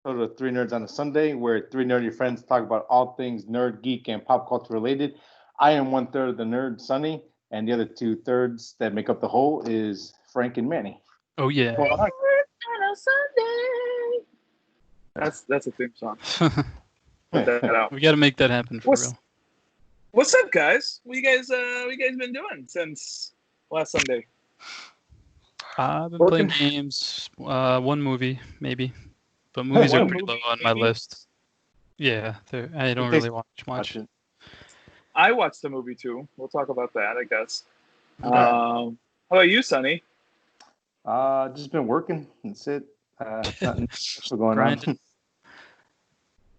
episode of Three Nerds on a Sunday, where three nerdy friends talk about all things nerd, geek, and pop culture related. I am one third of the nerd, Sonny, and the other two thirds that make up the whole is Frank and Manny. Oh yeah. On a Sunday. That's a theme song. Put that out. We got to make that happen for real. What's up, guys? What you guys been doing since last Sunday? I've been playing games. One movie, maybe. But movies are pretty low on my list. Yeah, I don't really watch much. I watched the movie too. We'll talk about that, I guess. How about you, Sonny? Just been working. That's it. Nothing special going on.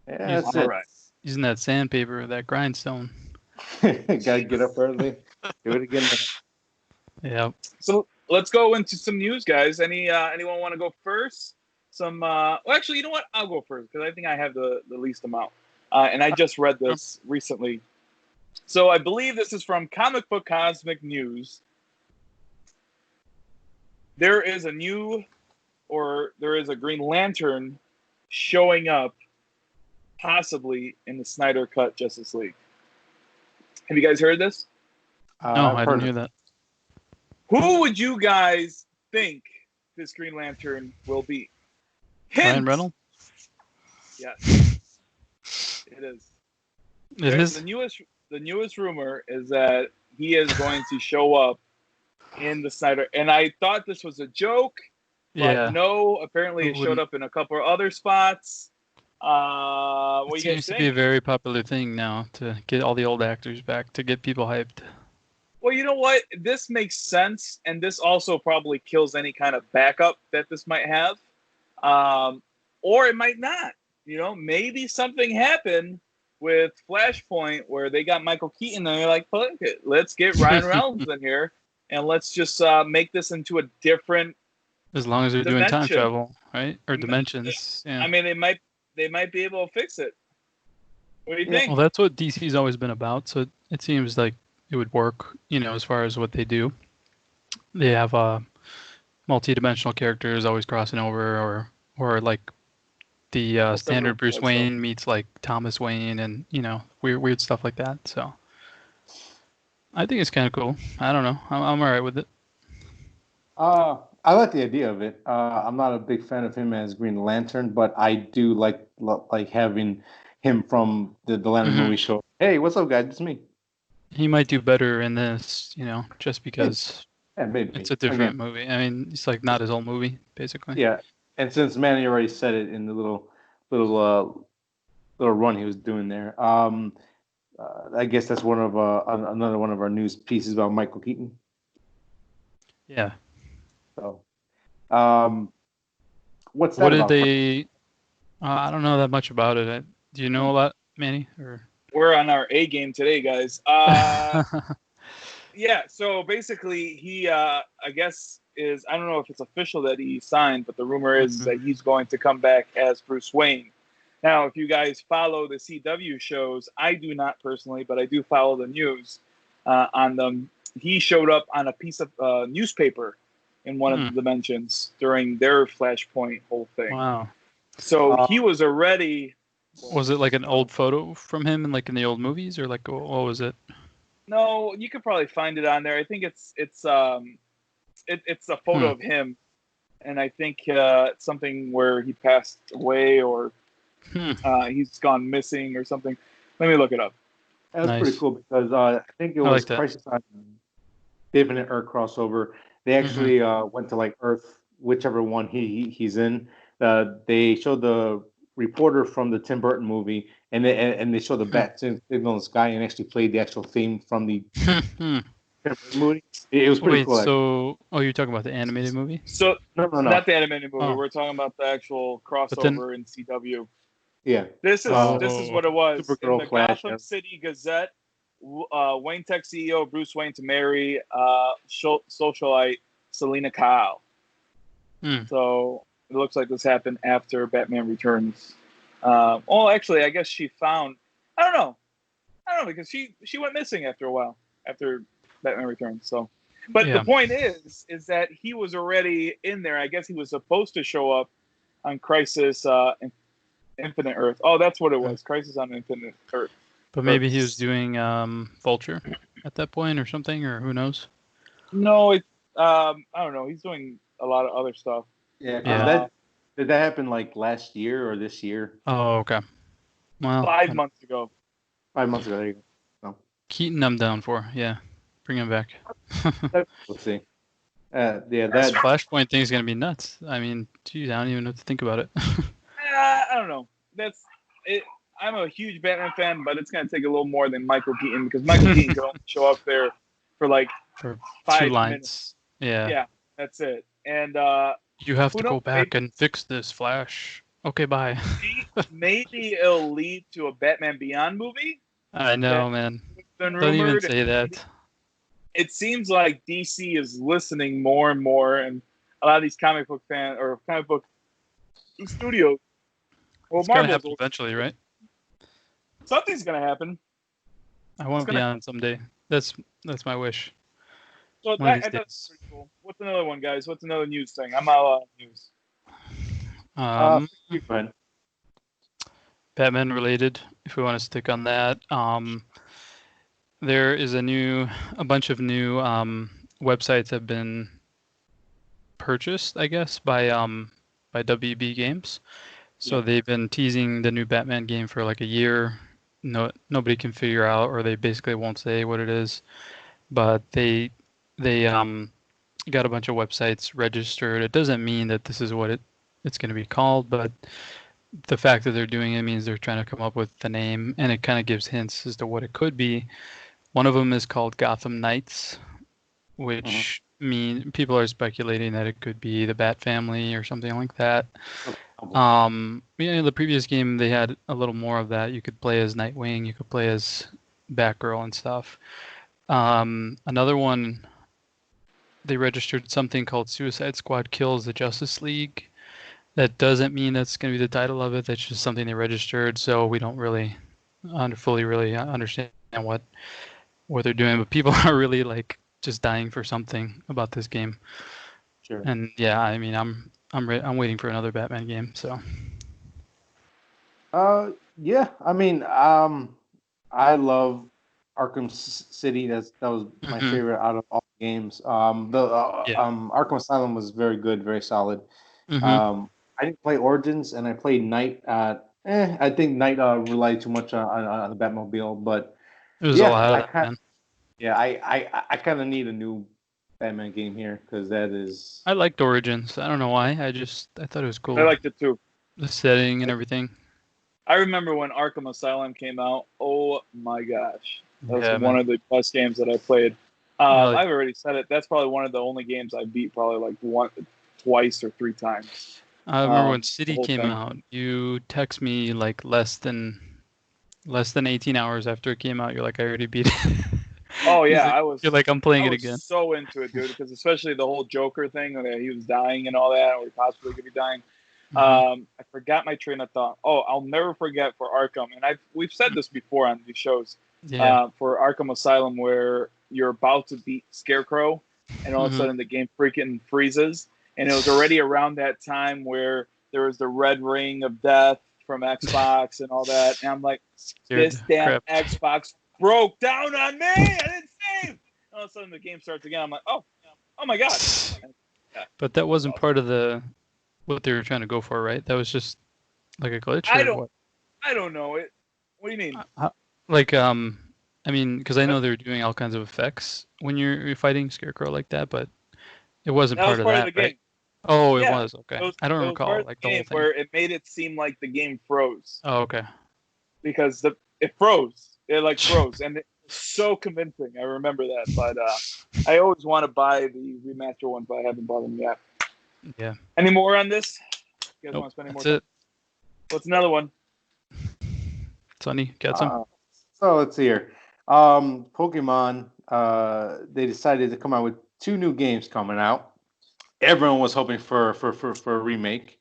Yeah, that's it. Right. Using that sandpaper, that grindstone. Gotta get up early. Do it again. Yeah. So let's go into some news, guys. Anyone want to go first? Well, actually, you know what? I'll go first because I think I have the least amount. And I just read this recently. So I believe this is from Comic Book Cosmic News. There is a Green Lantern showing up possibly in the Snyder Cut Justice League. Have you guys heard this? No, I didn't hear that. Who would you guys think this Green Lantern will be? Ryan Reynolds? Yes. It is. It is? The newest rumor is that he is going to show up in the Snyder. And I thought this was a joke. But no, apparently it showed up in a couple of other spots. It seems to be a very popular thing now to get all the old actors back, to get people hyped. Well, you know what? This makes sense, and this also probably kills any kind of backup that this might have. Or it might not. You know, maybe something happened with Flashpoint where they got Michael Keaton and they're like, fuck it, let's get Ryan Reynolds in here and let's just make this into a different as long as they're doing time travel, right? Or dimensions. Yeah. I mean, they might be able to fix it. What do you think? Well, that's what DC's always been about, so it seems like it would work, as far as what they do. They have multi-dimensional characters always crossing over, or like the standard Bruce Wayne meets like Thomas Wayne and, weird stuff like that. So I think it's kind of cool. I don't know. I'm all right with it. I like the idea of it. I'm not a big fan of him as Green Lantern, but I do like having him from the Lantern movie show. Hey, what's up, guys? It's me. He might do better in this, just because it's a different movie. I mean, it's like not his old movie, basically. Yeah, and since Manny already said it in the little run he was doing there, I guess that's another one of our news pieces about Michael Keaton. Yeah. So, what's that what about? Did they? I don't know that much about it. Do you know a lot, Manny? Or we're on our A game today, guys. Yeah. So basically, he, I guess, I don't know if it's official that he signed, but the rumor is that he's going to come back as Bruce Wayne. Now, if you guys follow the CW shows, I do not personally, but I do follow the news on them. He showed up on a piece of newspaper in one of the dimensions during their Flashpoint whole thing. Wow. So he was already... Was it like an old photo from him in the old movies, or like what was it? No, you could probably find it on there. I think it's a photo of him, and I think it's something where he passed away or he's gone missing or something. Let me look it up. That's pretty cool because I think it was Crisis on Infinite Earth crossover. They actually went to Earth, whichever one he's in. They showed the reporter from the Tim Burton movie, and they showed the bat signal in the sky and actually played the actual theme from the Tim Burton movie. It was pretty cool. So, you're talking about the animated movie? So no, not the animated movie. We're talking about the actual crossover in CW. Yeah, this is what it was. Supergirl, in the Flash, Gotham City Gazette, Wayne Tech CEO Bruce Wayne to marry socialite Selena Kyle. So it looks like this happened after Batman Returns. Well, actually, I guess she found. I don't know because she went missing after a while after Batman Returns. So, but the point is that he was already in there. I guess he was supposed to show up on Crisis Infinite Earth. Oh, that's what it was. Crisis on Infinite Earth. But maybe he was doing Vulture at that point or something, or who knows? No, I don't know. He's doing a lot of other stuff. Yeah, because did that happen like last year or this year? Oh, okay. Well, 5 months ago. 5 months ago. There you go. No. Keaton, I'm down for. Yeah, bring him back. We'll see. Yeah, This Flashpoint thing is gonna be nuts. I mean, geez, I don't even know what to think about it. I don't know. That's it. I'm a huge Batman fan, but it's gonna take a little more than Michael Keaton because Michael Keaton can only show up there for like for 5 2 lines. minutes. Yeah. Yeah, that's it. And you have to go back and fix this, Flash. Okay, bye. Maybe it'll lead to a Batman Beyond movie. I know, man. Don't even say that. It seems like DC is listening more and more, and a lot of these comic book studios. Well, it's gonna happen eventually, right? Something's gonna happen. I want Beyond someday. That's my wish. So that's pretty cool. What's another one, guys? What's another news thing? I'm out of news. Batman related, if we want to stick on that. There is a bunch of new websites have been purchased, I guess, by WB Games. So they've been teasing the new Batman game for like a year. Nobody can figure out, or they basically won't say what it is. But they got a bunch of websites registered. It doesn't mean that this is what it's going to be called, but the fact that they're doing it means they're trying to come up with the name, and it kind of gives hints as to what it could be. One of them is called Gotham Knights, which mean people are speculating that it could be the Bat Family or something like that. The previous game they had a little more of that. You could play as Nightwing, you could play as Batgirl and stuff. Another one, they registered something called Suicide Squad Kills the Justice League. That doesn't mean that's going to be the title of it. That's just something they registered, so we don't really fully understand what they're doing. But people are really like just dying for something about this game. Sure. And yeah, I mean, I'm waiting for another Batman game. So. Yeah. I mean, I love Arkham City. That was my favorite out of all games. Arkham Asylum was very good, very solid. I didn't play Origins, and I played Night. I think Night relied too much on the Batmobile, but it was a lot. I kind of need a new Batman game here because that is. I liked Origins. I don't know why. I thought it was cool. I liked it too. The setting and everything. I remember when Arkham Asylum came out. Oh my gosh, that was one of the best games that I played. I've already said it. That's probably one of the only games I beat probably like twice or 3 times. I remember when City came out, you text me like less than 18 hours after it came out. You're like, I already beat it. Oh yeah, You're like, I'm playing it again. So into it, dude, because especially the whole Joker thing, that he was dying and all that, or he possibly could be dying. I forgot my train of thought. Oh, I'll never forget for Arkham, and we've said this before on these shows. For Arkham Asylum, where you're about to beat Scarecrow, and all of a sudden the game freaking freezes. And it was already around that time where there was the red ring of death from Xbox and all that. And I'm like, this damn Xbox broke down on me. I didn't save. And all of a sudden the game starts again. I'm like, oh my God. But that wasn't part of what they were trying to go for, right? That was just like a glitch? I don't know. What do you mean? I mean, because I know they're doing all kinds of effects when you're fighting Scarecrow like that, but it wasn't part of that, right? Oh, it was. Okay. I don't recall like the whole thing. Where it made it seem like the game froze. Oh, okay. Because it froze. It froze. And it was so convincing. I remember that. But I always want to buy the remaster one, but I haven't bought them yet. Yeah. Any more on this? You guys want to spend any more time? That's it. What's another one? Sonny, got some? So let's see here. Pokemon, they decided to come out with 2 new games coming out. Everyone was hoping for a remake.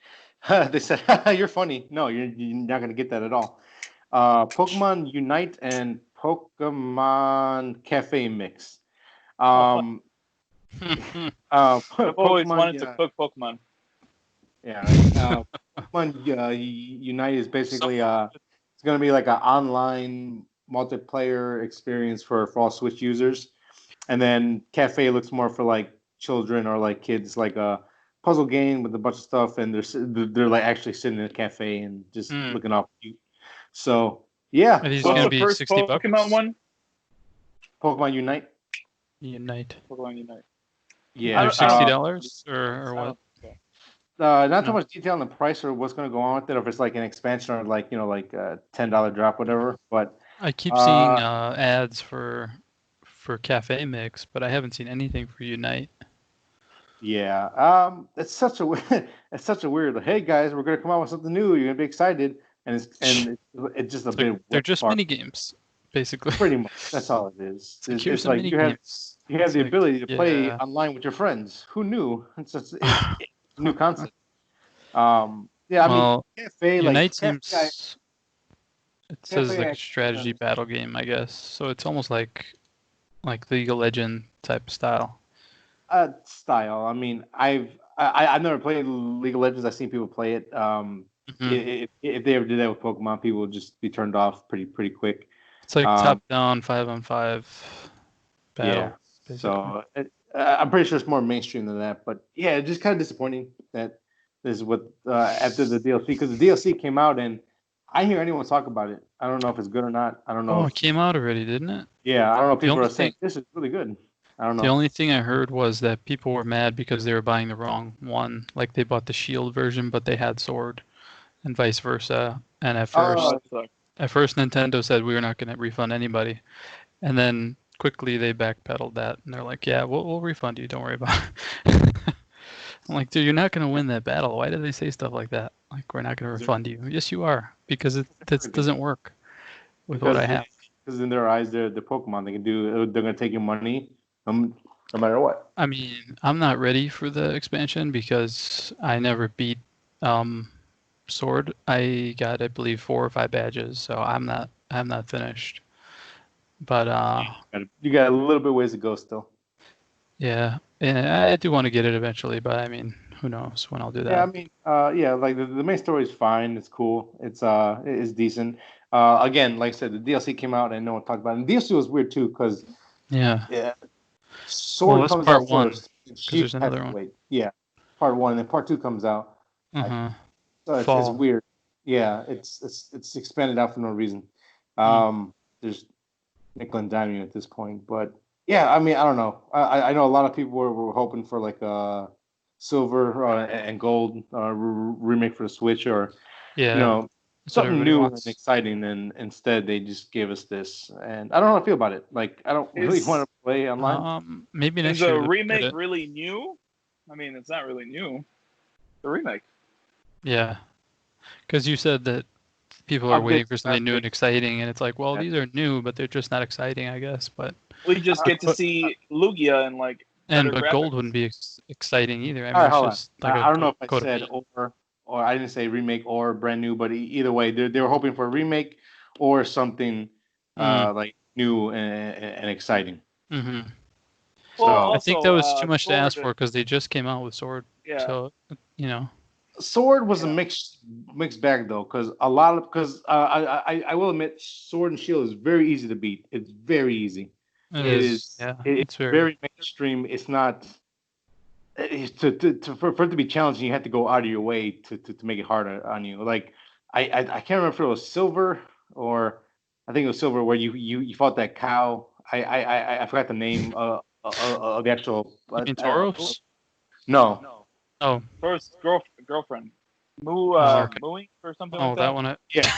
They said, "You're funny. No, you're not going to get that at all." Pokemon Unite and Pokemon Cafemix. I've always wanted to cook Pokemon. Yeah. Unite is basically it's going to be like an online multiplayer experience for all Switch users, and then Cafe looks more for like children or like kids, like a puzzle game with a bunch of stuff, and they're like actually sitting in a cafe and just looking off cute. So yeah, Are these what's going to the be first 60 Pokemon bucks? one? Pokemon Unite. Pokemon Unite. Yeah, They're $60 or what? Not too much detail on the price or what's going to go on with it, or if it's like an expansion or like like a $10 drop, whatever. But I keep seeing ads for Cafe Mix, but I haven't seen anything for Unite. Yeah, it's such a it's such a weird. Hey guys, we're going to come out with something new. You're going to be excited, and it's just a bit. They're just mini games, basically. Pretty much, that's all it is. It's like you have the ability to play online with your friends. Who knew? It's a new concept. Yeah, I mean, Cafe Unite seems. It says like a strategy battle game, I guess. So it's almost like League of Legends type style. Style. I mean, I've never played League of Legends. I've seen people play it. If they ever did that with Pokemon, people would just be turned off pretty quick. It's like top down 5-on-5 battle. Yeah. So I'm pretty sure it's more mainstream than that. But yeah, it's just kind of disappointing that this is what after the DLC, because the DLC came out and I hear anyone talk about it. I don't know if it's good or not. I don't know. Oh, it came out already, didn't it? Yeah, I don't know if people are saying this is really good. I don't know. The only thing I heard was that people were mad because they were buying the wrong one. Like they bought the Shield version, but they had Sword, and vice versa. And at first Nintendo said we were not going to refund anybody, and then quickly they backpedaled that, and they're like, "Yeah, we'll refund you. Don't worry about it." I'm like, dude, you're not going to win that battle. Why do they say stuff like that? Like, we're not going to refund you. Yes, you are, because that doesn't work with what I have. Because in their eyes, they're the Pokemon. They're going to take your money. No matter what. I mean, I'm not ready for the expansion because I never beat Sword. I got, I believe, 4 or 5 badges, so I'm not finished. But you got a little bit ways to go still. Yeah, and I do want to get it eventually, but I mean, who knows when I'll do that? Yeah, I mean, like the main story is fine. It's cool. It's decent. Again, like I said, the DLC came out and no one talked about it. And DLC was weird too because Sword comes out first. Because there's another one. Yeah, part 1, and then part 2 comes out. So it's weird. Yeah, it's expanded out for no reason. There's nickel and diming at this point, but yeah, I mean, I don't know. I know a lot of people were hoping for like a silver and gold remake for the Switch, or something new and exciting, and instead they just gave us this, and I don't know how I feel about it. Like, I don't really want to play online. Maybe next year. Is the remake really new? I mean, it's not really new. The remake. Yeah, because you said that people are waiting for something new and exciting, and it's like, well, these are new, but they're just not exciting, I guess. But we just get to see Lugia and like. But gold wouldn't be exciting either. I mean, it's just like I don't know if I said or I didn't say remake or brand new, but either way, they were hoping for a remake or something like new and exciting. Mm-hmm. So I think that was too much to ask for because they just came out with Sword. Yeah. So Sword was a mixed bag though, because I will admit, Sword and Shield is very easy to beat. It's very easy. It is. Yeah. It's very mainstream. It's not. For it to be challenging, you have to go out of your way to make it harder on you. Like I can't remember if it was Silver or I think it was Silver where you fought that cow. I forgot the name of the actual. Tauros? No. Oh. First girlfriend. Mooing or something like that. Oh, that one. Yeah.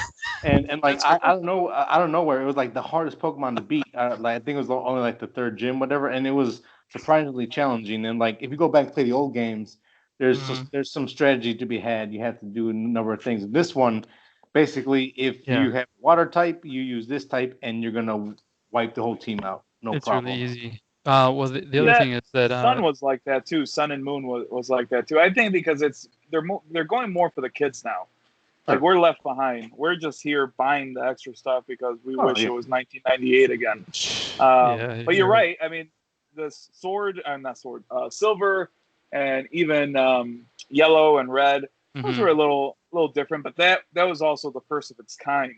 And like I don't know where it was like the hardest Pokemon to beat. Like I think it was only like the 3rd gym, whatever, and it was surprisingly challenging. And like if you go back and play the old games, there's some strategy to be had. You have to do a number of things. This one, basically, if you have water type, you use this type, and you're gonna wipe the whole team out. No problem. It's really easy. Well, the other thing is that Sun was like that too. Sun and Moon was like that too. I think because they're going more for the kids now. Like we're left behind. We're just here buying the extra stuff because we wish it was 1998 again. But you're right. I mean, the Silver, and even Yellow and Red. Those were a little little different, but that was also the first of its kind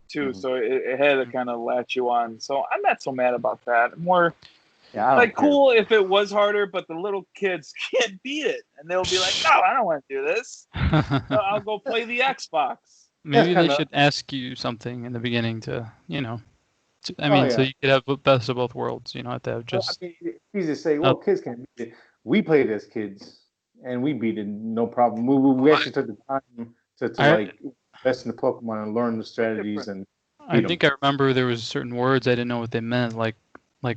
too. Mm-hmm. So it had to kind of latch you on. So I'm not so mad about that. More like cool if it was harder, but the little kids can't beat it, and they'll be like, "No, I don't want to do this. So I'll go play the Xbox." Maybe they should ask you something in the beginning to, so you could have the best of both worlds. You don't have to have just. Well, I mean, it's easy to say, well, kids can't beat it. We played as kids, and we beat it, no problem. We actually took the time to invest in the Pokemon and learn the strategies. And I think I remember there was certain words I didn't know what they meant, like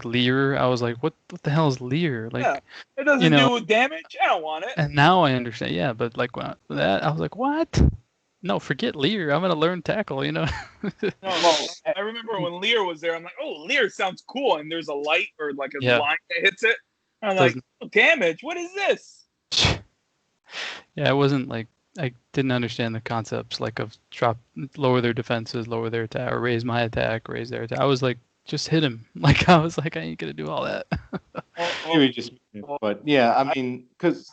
Leer. I was like, what the hell is Leer? Like, it doesn't do damage. I don't want it. And now I understand. Yeah, but like that, I was like, what? No, forget Leer. I'm gonna learn tackle. No, I remember when Leer was there. I'm like, oh, Leer sounds cool, and there's a light or like a line that hits it. And I'm like, damage. What is this? Yeah, it wasn't like I didn't understand the concepts like of lower their defenses, lower their attack, or raise my attack, raise their attack. I was like, just hit him. Like I was like, I ain't gonna do all that. Maybe just, but yeah, I mean, because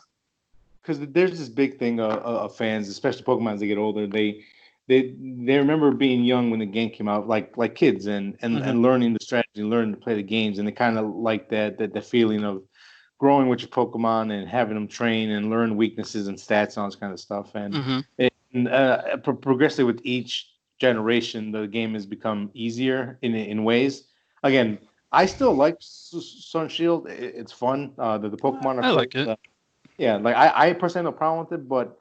there's this big thing of fans, especially Pokemon as they get older. They remember being young when the game came out, like kids, and learning the strategy, learning to play the games, and they kind of like that feeling of growing with your Pokemon and having them train and learn weaknesses and stats and all this kind of stuff. And, progressively with each generation, the game has become easier in ways. Again, I still like Sun and Shield. It's fun. The Pokemon are I like it. Yeah, like I personally have no problem with it, but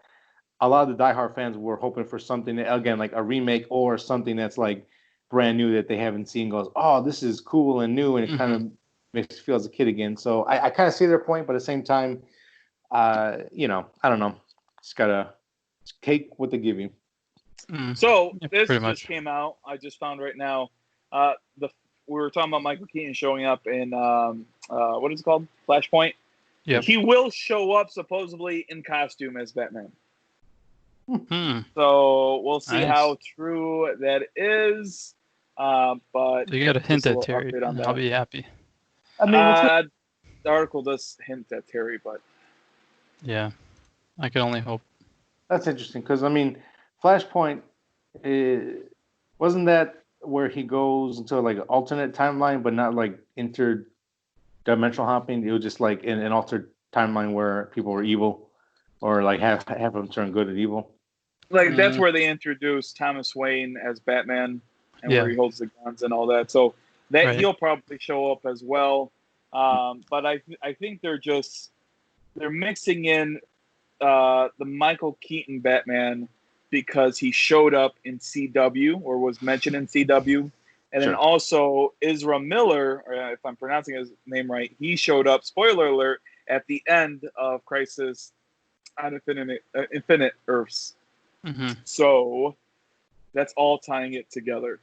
a lot of the diehard fans were hoping for something again, like a remake or something that's like brand new that they haven't seen. Goes, oh, this is cool and new, and it kind of makes you feel as a kid again. So I kind of see their point, but at the same time, I don't know. Just gotta cake what they give you. So this just came out. I just found right now. We were talking about Michael Keaton showing up in what is it called? Flashpoint. Yeah. He will show up supposedly in costume as Batman. So we'll see how true that is. But you got to hint at Terry. I'll be happy. I mean, the article does hint at Terry, but yeah, I can only hope. That's interesting because I mean, Flashpoint wasn't that where he goes into like an alternate timeline, but not like interdimensional hopping. It was just like in an altered timeline where people were evil, or like have them turn good and evil. Like that's where they introduced Thomas Wayne as Batman, and where he holds the guns and all that. So that he'll probably show up as well. But I think they're mixing in the Michael Keaton Batman because he showed up in CW or was mentioned in CW. And then also Ezra Miller, or if I'm pronouncing his name right, he showed up, spoiler alert, at the end of Crisis on Infinite Earths. So that's all tying it together.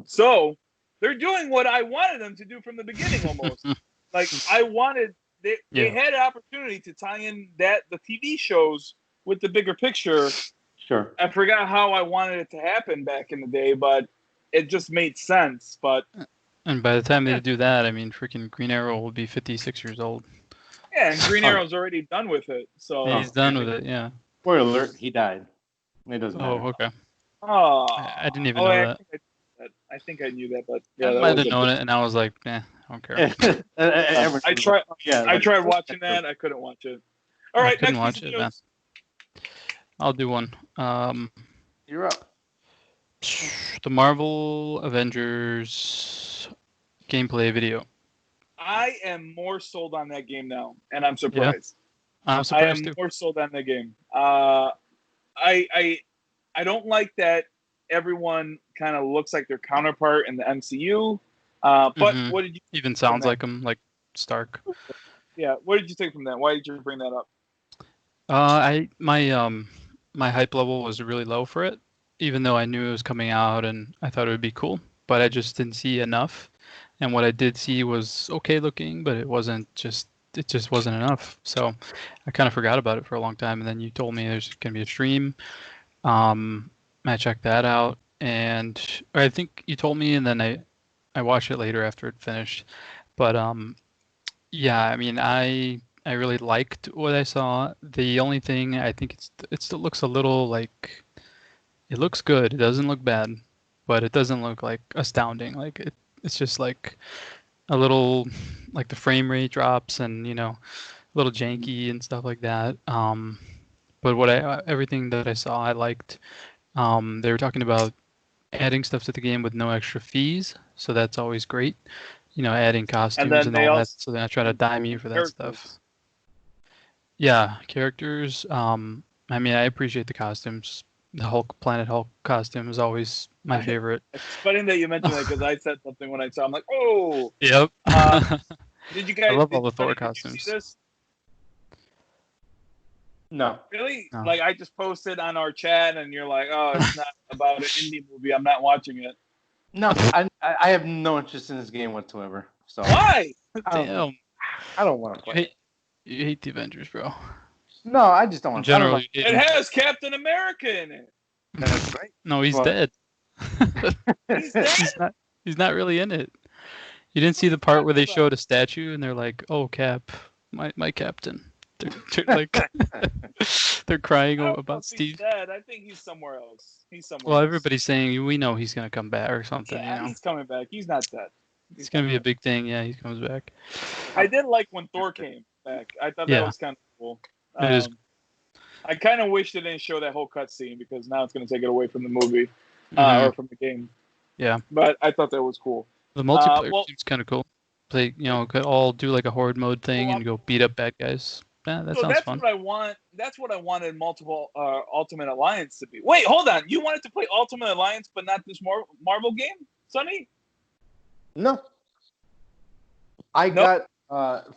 So they're doing what I wanted them to do from the beginning almost. Like I wanted, they had an opportunity to tie in the TV shows with the bigger picture. Sure. I forgot how I wanted it to happen back in the day, but it just made sense. But and by the time they do that, I mean, freaking Green Arrow will be 56 years old. Yeah, and Green Arrow's already done with it. So he's done with it. Yeah. Spoiler alert: he died. It doesn't matter. Oh, okay. Oh, I didn't even know that. I think I knew that, but I might have known it, and I was like, I don't care. I tried watching that. I couldn't watch it. All right, I couldn't watch it, man. I'll do one. You're up. The Marvel Avengers gameplay video. I am more sold on that game now, and I'm surprised. Yeah. I'm surprised too. More sold on the game. I don't like that everyone kind of looks like their counterpart in the MCU. But what did you even sounds like him, like Stark? Yeah. What did you think from that? Why did you bring that up? My hype level was really low for it, even though I knew it was coming out and I thought it would be cool. But I just didn't see enough. And what I did see was okay looking, but it just wasn't enough. So I kind of forgot about it for a long time. And then you told me there's going to be a stream. I checked that out, and I think you told me, and then I watched it later after it finished. But yeah, I mean, I really liked what I saw. The only thing I think it still looks a little like It looks good. It doesn't look bad, but it doesn't look like astounding. Like it's just like a little, like the frame rate drops and a little janky and stuff like that. But everything that I saw, I liked. They were talking about adding stuff to the game with no extra fees, so that's always great. Adding costumes and all that, so they're not trying to dime you for that stuff. Yeah, characters. I mean, I appreciate the costumes. The Planet Hulk costume is always my favorite. It's funny that you mentioned that because I said something when I saw. I'm like, oh. Yep. Did you guys? I love all the Thor costumes. Did you see this? No. Really? No. Like I just posted on our chat, and you're like, "Oh, it's not about an indie movie. I'm not watching it." No, I have no interest in this game whatsoever. So why? Damn. I don't want to play. You hate the Avengers, bro. No, I just don't want to. Generally, it has Captain America in it. That's right. No, he's dead. He's dead? He's not really in it. You didn't see the part where they showed a statue and they're like, "Oh, Cap, my captain." They're like, they're crying about Steve. He's dead. I think he's somewhere else. Well, everybody's saying we know he's gonna come back or something. Yeah, he's coming back. He's not dead. It's gonna be a big thing. Yeah, he comes back. I did like when Thor came back. I thought that was kind of cool. It is. I kind of wish they didn't show that whole cutscene because now it's going to take it away from the movie or from the game. Yeah. But I thought that was cool. The multiplayer seems kind of cool. Play, could all do like a horde mode thing and go beat up bad guys. Yeah, that sounds fun. What I want. That's what I wanted multiple Ultimate Alliance to be. Wait, hold on. You wanted to play Ultimate Alliance, but not this Marvel game, Sonny? No. Got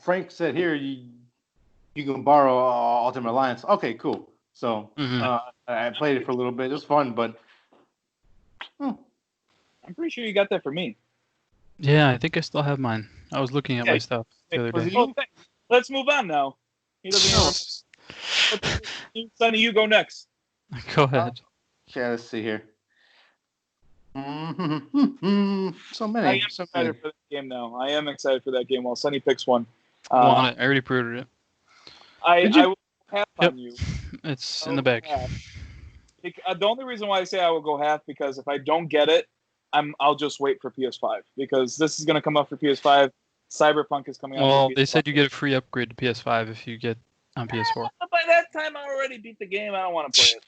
Frank said here you can borrow Ultimate Alliance. Okay, cool. So I played it for a little bit. It was fun, but I'm pretty sure you got that for me. Yeah, I think I still have mine. I was looking at my stuff the other day. Let's move on now. He doesn't know. Sonny, you go next. Go ahead. Okay, let's see here. So many. I am excited for that game now. I am excited for that game while Sonny picks one. I want it. I already pre-ordered it. I will half on you. It's in the bag. The only reason why I say I will go half because if I don't get it, I'll just wait for PS5 because this is going to come up for PS5. Cyberpunk is coming out. Well, they said you get a free upgrade to PS5 if you get on PS4. By that time, I already beat the game. I don't want to play it.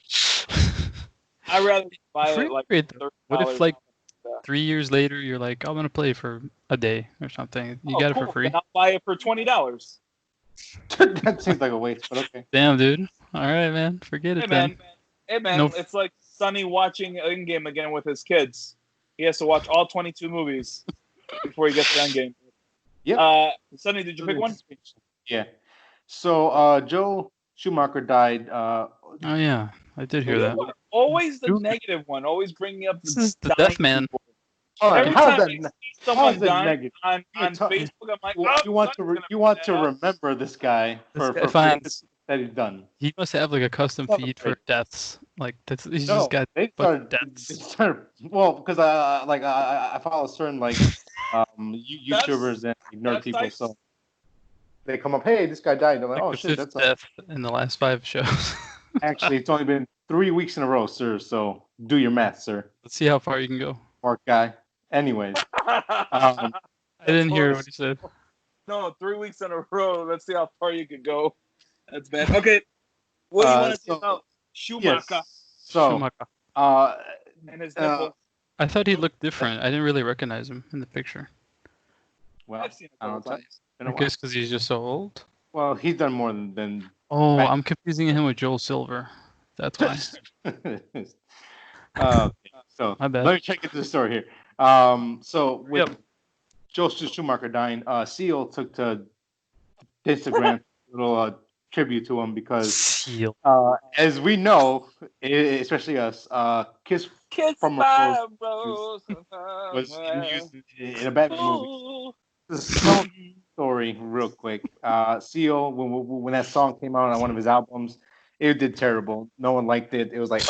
I'd rather buy it like $30. What if like 3 years later you're like, I'm gonna play for a day or something? You got it for free. Then I'll buy it for $20. That seems like a waste, but okay. Damn, dude. All right, man. Forget it then. Hey, man. It's like Sonny watching Endgame again with his kids. He has to watch all 22 movies before he gets to Endgame. Yeah. Sonny, did you pick one? Yeah. So Joe Schumaker died. Oh yeah, I did hear that. Always the negative one. Always bringing up the death man. Every time I see someone dying on Facebook, I'm like, you want to remember this guy for things that he's done. He must have like a custom feed for deaths. Like he's just got deaths. Well, because I follow certain YouTubers and nerd people, so they come up, hey, this guy died. They're like, oh shit, that's death in the last 5 shows. Actually, it's only been 3 weeks in a row, sir. So do your math, sir. Let's see how far you can go. Smart guy. Anyways, I didn't hear what he said. No, 3 weeks in a row. Let's see how far you could go. That's bad. Okay, what do you want to say about Schumaker? Yes. So, and his nipples. I thought he looked different. I didn't really recognize him in the picture. Well, I've seen I guess because he's just so old. Well, he's done more than. Oh, I'm confusing him with Joel Silver. That's why. So my bad. Let me check into the story here. So with Joel Schumaker dying, Seal took to Instagram a little tribute to him because, as we know, especially us, Kiss from a Rose was used in a Batman movie. This story, real quick. Seal, when that song came out on one of his albums, it did terrible. No one liked it. It was like,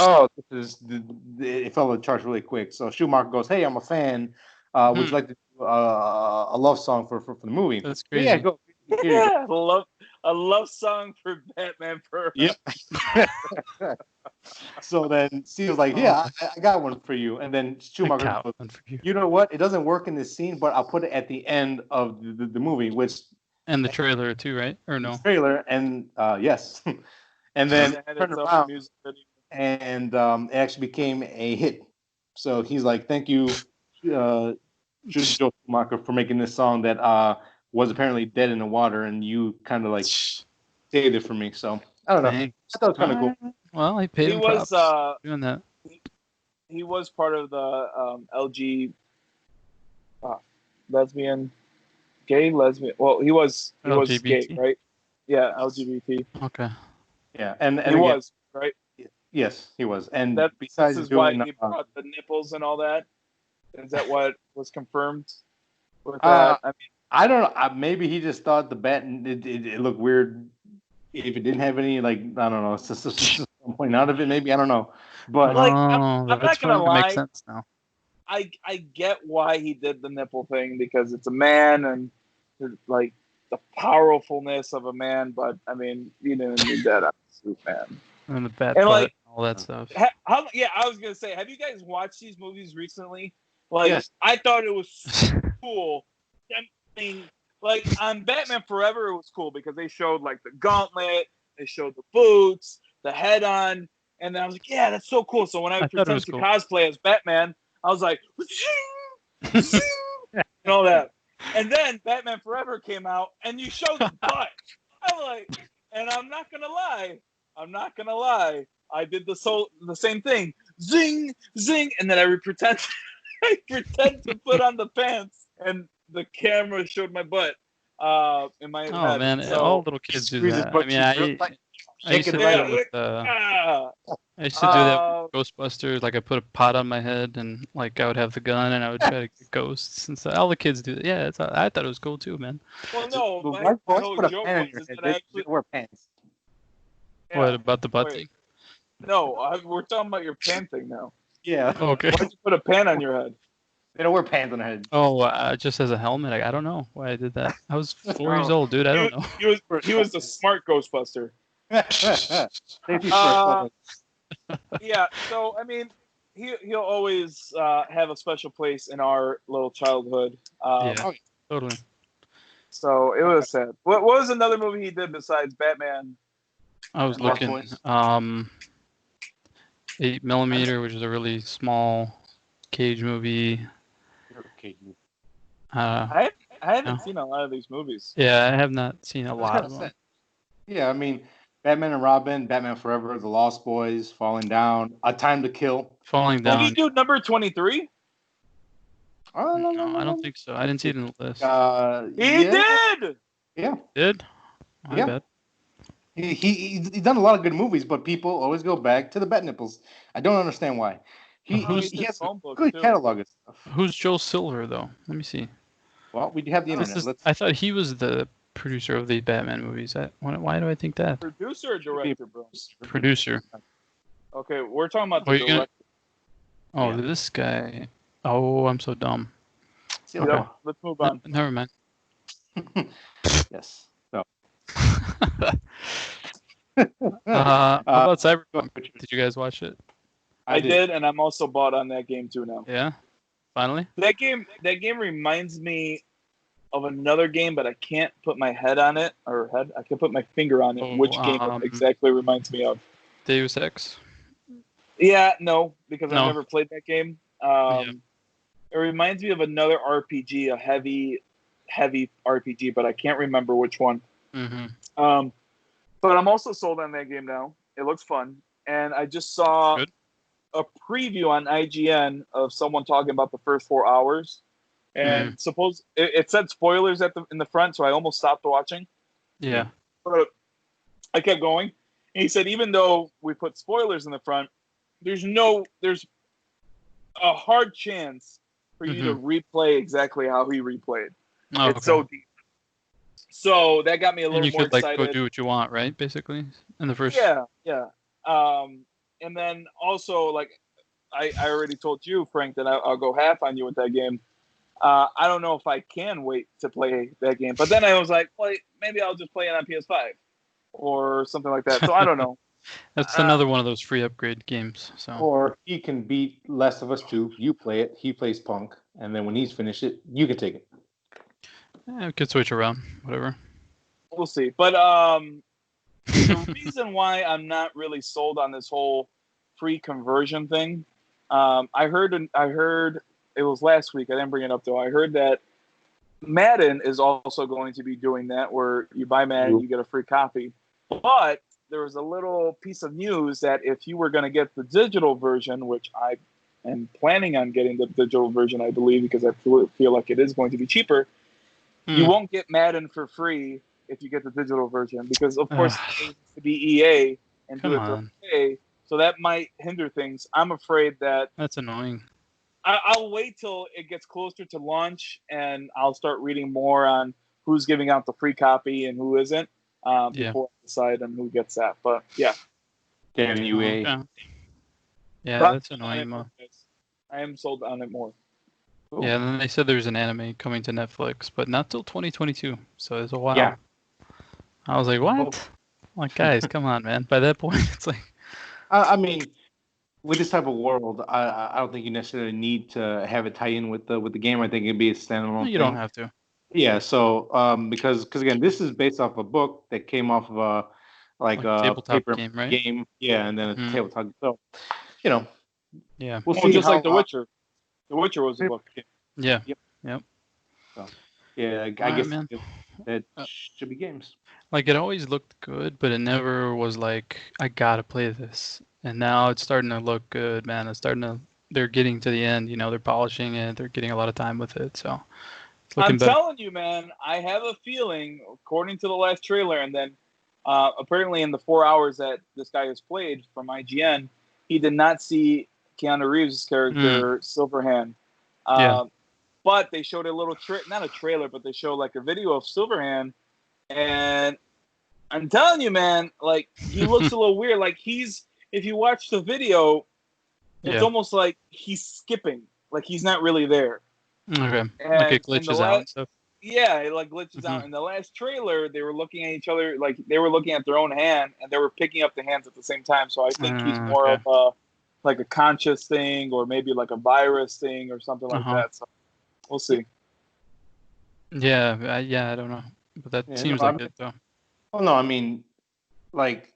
it fell the charts really quick. So Schumaker goes, hey, I'm a fan. Would you like to do a love song for the movie? That's crazy. Yeah, a love song for Batman Forever. Yep. So then Steve was like, "Yeah, I got one for you." And then Schumaker goes, "You know what? It doesn't work in this scene, but I'll put it at the end of the movie, which and the trailer too, right? Or no? Trailer and yes, and then turned around and it actually became a hit. So he's like, "Thank you, Joe Schumacher, for making this song that was apparently dead in the water, and you kind of like saved it for me." So I don't know. Thanks. I thought it was kind of cool. Well, he paid him props doing that. He was part of the LG lesbian, gay, lesbian. Well, he was gay, right? Yeah, LGBT. Okay. Yeah, and he was, right? Yes, he was. And besides this is doing, why he brought the nipples and all that. Is that what was confirmed with that? I mean, I don't know. Maybe he just thought the bat it looked weird if it didn't have any, like, I don't know, some point out of it. Maybe, I don't know. But like, I'm not gonna lie. Makes sense now. I get why he did the nipple thing, because it's a man and like the powerfulness of a man. But I mean, you didn't need that out of suit, man. And the bat and like all that stuff. I was gonna say, have you guys watched these movies recently? Like, yes. I thought it was so cool. I mean, like on Batman Forever, it was cool because they showed like the gauntlet, they showed the boots, the head on, and then I was like, yeah, that's so cool. So when I pretended to cosplay as Batman, I was like, and all that. And then Batman Forever came out, and you showed the butt. I'm like, and I'm not gonna lie, I did the same thing, zing, zing, and then I pretend to put on the pants, and the camera showed my butt in my head. Oh man, so, all little kids do that. I mean, I used to do that with I used to do that with Ghostbusters. Like, I put a pot on my head, and like I would have the gun, and I would try to get ghosts and stuff. All the kids do that. Yeah, I thought it was cool too, man. Well, no, my whole joke was that I actually wear pants. Yeah. What about the butt thing? No, we're talking about your pan thing now. Yeah. Okay. Why'd you put a pan on your head? They don't wear pants on their head. Oh, just as a helmet. I don't know why I did that. I was 4 years old, dude. I don't know. He was the smart Ghostbuster. Yeah. So I mean, he'll always have a special place in our little childhood. Yeah, totally. So it was sad. What was another movie he did besides Batman? I was looking. 8mm, which is a really small Cage movie. I haven't seen a lot of these movies. Yeah, I have not seen a lot of them. Yeah, I mean, Batman and Robin, Batman Forever, The Lost Boys, Falling Down, A Time to Kill. Falling Down. Did he do number 23? No, I don't think so. I didn't see it in the list. He did! Yeah. Did? I bet. He's done a lot of good movies, but people always go back to the bat nipples. I don't understand why. He has a good catalog of stuff. Who's Joel Silver, though? Let me see. Well, we have the internet. I thought he was the producer of the Batman movies. Why do I think that? Producer or director, bro? Producer. Okay, we're talking about the director. Oh, this guy. Oh, I'm so dumb. Okay. Let's move on. Never mind. Yes. No. How about Cyberpunk? Did you guys watch it? I did, and I'm also bought on that game too now. Yeah? Finally? That game reminds me of another game, but I can't put my head on it, I can put my finger on it. Which game it exactly reminds me of? Deus Ex? Yeah, no, because I've never played that game. It reminds me of another RPG, a heavy RPG, but I can't remember which one. Mm-hmm. But I'm also sold on that game now. It looks fun. And I just saw a preview on IGN of someone talking about the first 4 hours. And suppose it said spoilers in the front, so I almost stopped watching. Yeah. But I kept going. And he said, even though we put spoilers in the front, there's a hard chance for you to replay exactly how he replayed. Oh, it's so deep. So that got me a little more excited. And you could go do what you want, right? Basically, in the first. Yeah. And then also, like I already told you, Frank, that I'll go half on you with that game. I don't know if I can wait to play that game. But then I was like, well, maybe I'll just play it on PS5 or something like that. So I don't know. That's another one of those free upgrade games. So. Or he can beat Last of Us 2. You play it. He plays Punk, and then when he's finished it, you can take it. Yeah, we could switch around. Whatever. We'll see. But the reason why I'm not really sold on this whole free conversion thing, I heard it was last week. I didn't bring it up though. I heard that Madden is also going to be doing that, where you buy Madden, you get a free copy. But there was a little piece of news that if you were going to get the digital version, which I am planning on getting the digital version, I believe, because I feel like it is going to be cheaper, you won't get Madden for free if you get the digital version, because of course it needs to be EA and do it for EA, so that might hinder things. I'm afraid that's annoying. I'll wait till it gets closer to launch, and I'll start reading more on who's giving out the free copy and who isn't, before I decide on who gets that. But yeah. Damn UA. Okay. Yeah, that's annoying. I am sold on it more. Cool. Yeah, and then they said there's an anime coming to Netflix, but not till 2022. So it's a while. Yeah. I was like, what? Like, guys, come on, man. By that point, it's like... I mean, with this type of world, I don't think you necessarily need to have it tie in with the game. I think it'd be a standalone thing. You don't have to. Yeah, so because again, this is based off a book that came off of a tabletop paper game, right? game. Yeah, and then a tabletop. So, you know. Yeah. We'll see. Just like The Witcher. The Witcher was a book. Yeah. Yep. So, yeah, I guess that should be games. Like, it always looked good, but it never was like, I gotta play this. And now it's starting to look good, man. They're getting to the end, they're polishing it. They're getting a lot of time with it, so it's looking better. Telling you, man, I have a feeling, according to the last trailer, and then apparently in the 4 hours that this guy has played from IGN, he did not see Keanu Reeves' character, Silverhand. But they showed a little not a trailer, but they showed like a video of Silverhand, and I'm telling you, man, like, he looks a little weird. Like, if you watch the video, it's almost like he's skipping, like he's not really there. Okay, like it glitches out and stuff. Yeah, it like glitches out. In the last trailer, they were looking at each other, like they were looking at their own hand, and they were picking up the hands at the same time. So I think he's more of a conscious thing, or maybe like a virus thing, or something like that. So we'll see. Yeah, I don't know, but that seems like it though. Oh no, I mean, like,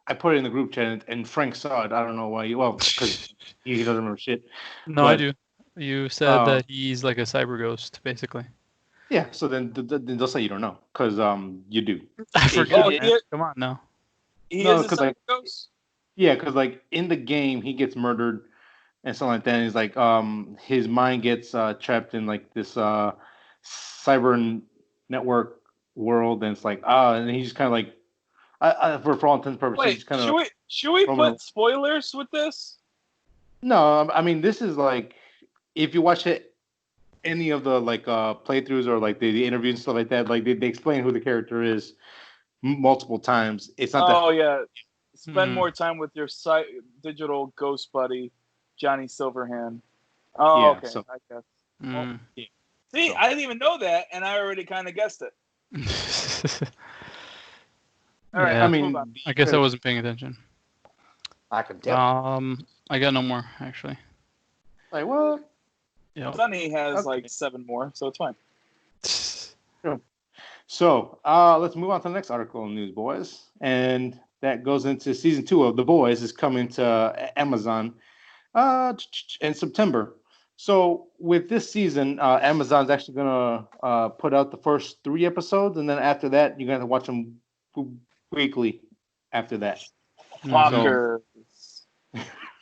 I put it in the group chat, and Frank saw it. I don't know why. Because he doesn't remember shit. No, I do. You said that he's like a cyber ghost, basically. Yeah, so then they'll say you don't know, because you do. I forgot. Come on, now. He is a cyber ghost? Yeah, because like in the game, he gets murdered and something like that. And he's like, his mind gets trapped in like this cyber network world, and it's like, and he's just kind of like, for all intents and purposes, wait, he's kind of. Should we put spoilers with this? No, I mean, this is like, if you watch it, any of the like playthroughs or like the interviews and stuff like that, like they explain who the character is multiple times. It's not that. Oh yeah, spend more time with your digital ghost buddy, Johnny Silverhand. Oh, yeah, okay, so, I guess. Well, see, I didn't even know that, and I already kind of guessed it. All right, I mean, I guess I wasn't paying attention. I can tell. I got no more actually. Like what? Yeah. Sunny has like 7 more, so it's fine. Sure. So let's move on to the next article in news, boys, and that goes into season 2 of The Boys is coming to Amazon in September. So with this season, Amazon's actually gonna put out the first 3 episodes, and then after that, you're gonna watch them weekly. After that, Walkers.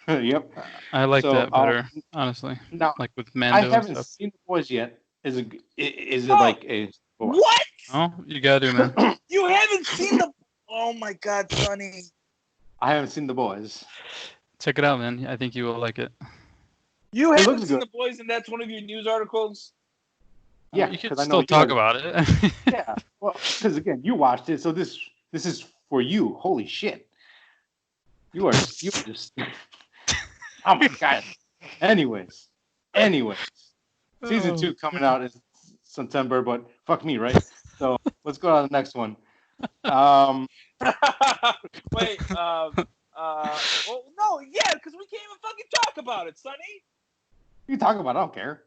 Yep. I like that better, honestly. Now, like with Mando. I haven't seen The Boys yet. Is it like a what? Oh, you gotta do, man. You haven't seen the? Oh my God, Sonny. I haven't seen The Boys. Check it out, man. I think you will like it. You haven't seen The Boys, and that's one of your news articles? Yeah, you can still talk about it. Yeah, well, because again, you watched it, so this is for you. Holy shit, you are just. Oh my God. Anyways, Season 2 coming out in September, but fuck me, right? So let's go on to the next one. Wait. Well, no, yeah, because we can't even fucking talk about it, Sonny. You can talk about it. I don't care.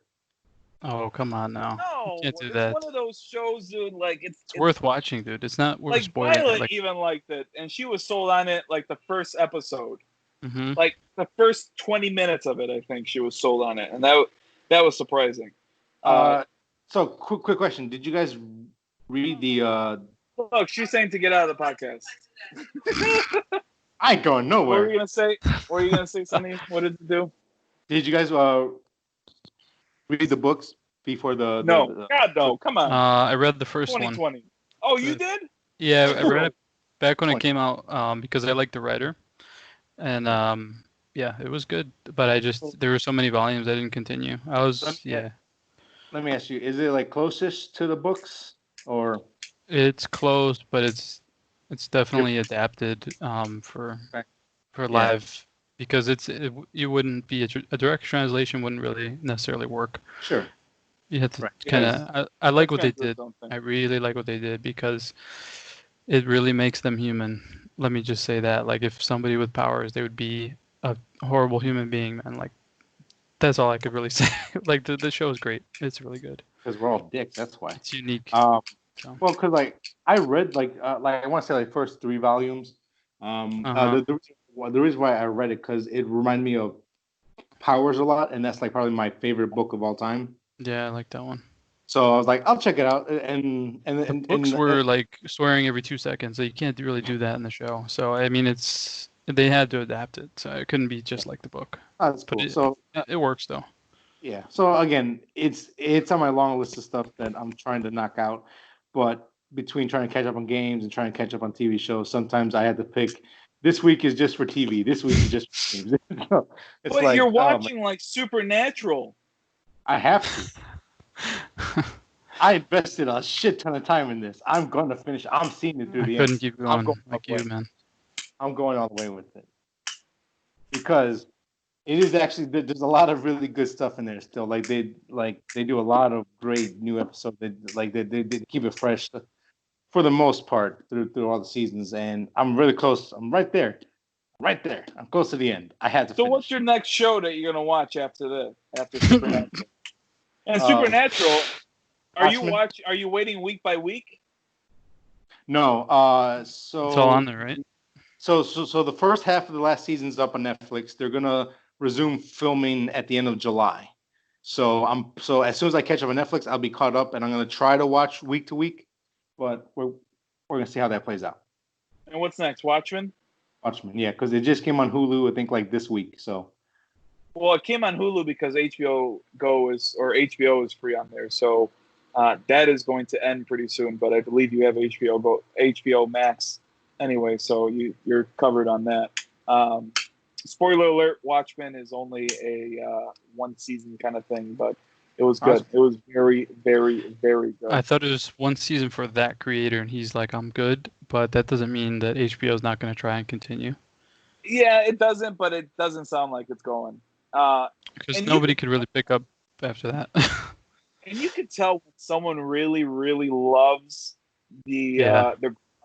Oh, come on now. No, You can't do it's that. one of those shows, dude. Like it's worth watching, dude. It's not worth like spoiling. Violet even liked it, and she was sold on it like the first episode. Mm-hmm. Like the first 20 minutes of it, I think she was sold on it, and that was surprising. So quick question: did you guys read the? Look, she's saying to get out of the podcast. I ain't going nowhere. What were you gonna say? What were you gonna say, Sonny? What did you do? Did you guys read the books before the? No, God no! Come on. I read the first 2020. one. Oh, you did? Yeah, I read it back when it came out because I liked the writer, and yeah, it was good. But there were so many volumes I didn't continue. Let me ask you: is it like closest to the books, or? It's closed, but it's definitely adapted for live because you wouldn't be a direct translation wouldn't really necessarily work. Sure. You have to kind of. I like what they did. I really like what they did because it really makes them human. Let me just say that. Like if somebody with powers, they would be a horrible human being, man. Like that's all I could really say. Like the show is great. It's really good. Because we're all dicks. That's why. It's unique. Well, because like I read like I want to say like first 3 volumes. The reason why I read it because it reminded me of Powers a lot, and that's like probably my favorite book of all time. Yeah, I like that one. So I was like, I'll check it out. And the books were like swearing every 2 seconds, so you can't really do that in the show. So I mean, they had to adapt it, so it couldn't be just like the book. Oh, that's cool. It works though. Yeah. So again, it's on my long list of stuff that I'm trying to knock out, but between trying to catch up on games and trying to catch up on TV shows, sometimes I had to pick. This week is just for TV. This week is just for games. It's but like, you're watching like Supernatural. I have to. I invested a shit ton of time in this. I'm going to finish. I'm seeing it through the end. I couldn't keep going like you, man. I'm going all the way with it because it is actually there's a lot of really good stuff in there still. Like they do a lot of great new episodes. They keep it fresh for the most part through all the seasons. And I'm really close. I'm right there. I'm close to the end. I had to. So what's your next show that you're gonna watch after Supernatural? And Supernatural, are you waiting week by week? No. So it's all on there, right? So the first half of the last season's up on Netflix. They're gonna resume filming at the end of July. So as soon as I catch up on Netflix, I'll be caught up, and I'm gonna try to watch week to week. But we're gonna see how that plays out. And what's next? Watchmen, yeah, because it just came on Hulu, I think, like this week. So. Well, it came on Hulu because HBO is free on there. So that is going to end pretty soon. But I believe you have HBO Max anyway, so you're covered on that. Spoiler alert: Watchmen is only a 1 season kind of thing, but it was good. It was very, very, very good. I thought it was 1 season for that creator, and he's like, "I'm good," but that doesn't mean that HBO is not going to try and continue. Yeah, it doesn't, but it doesn't sound like it's going. Because nobody could really pick up after that. And you could tell when someone really, really loves the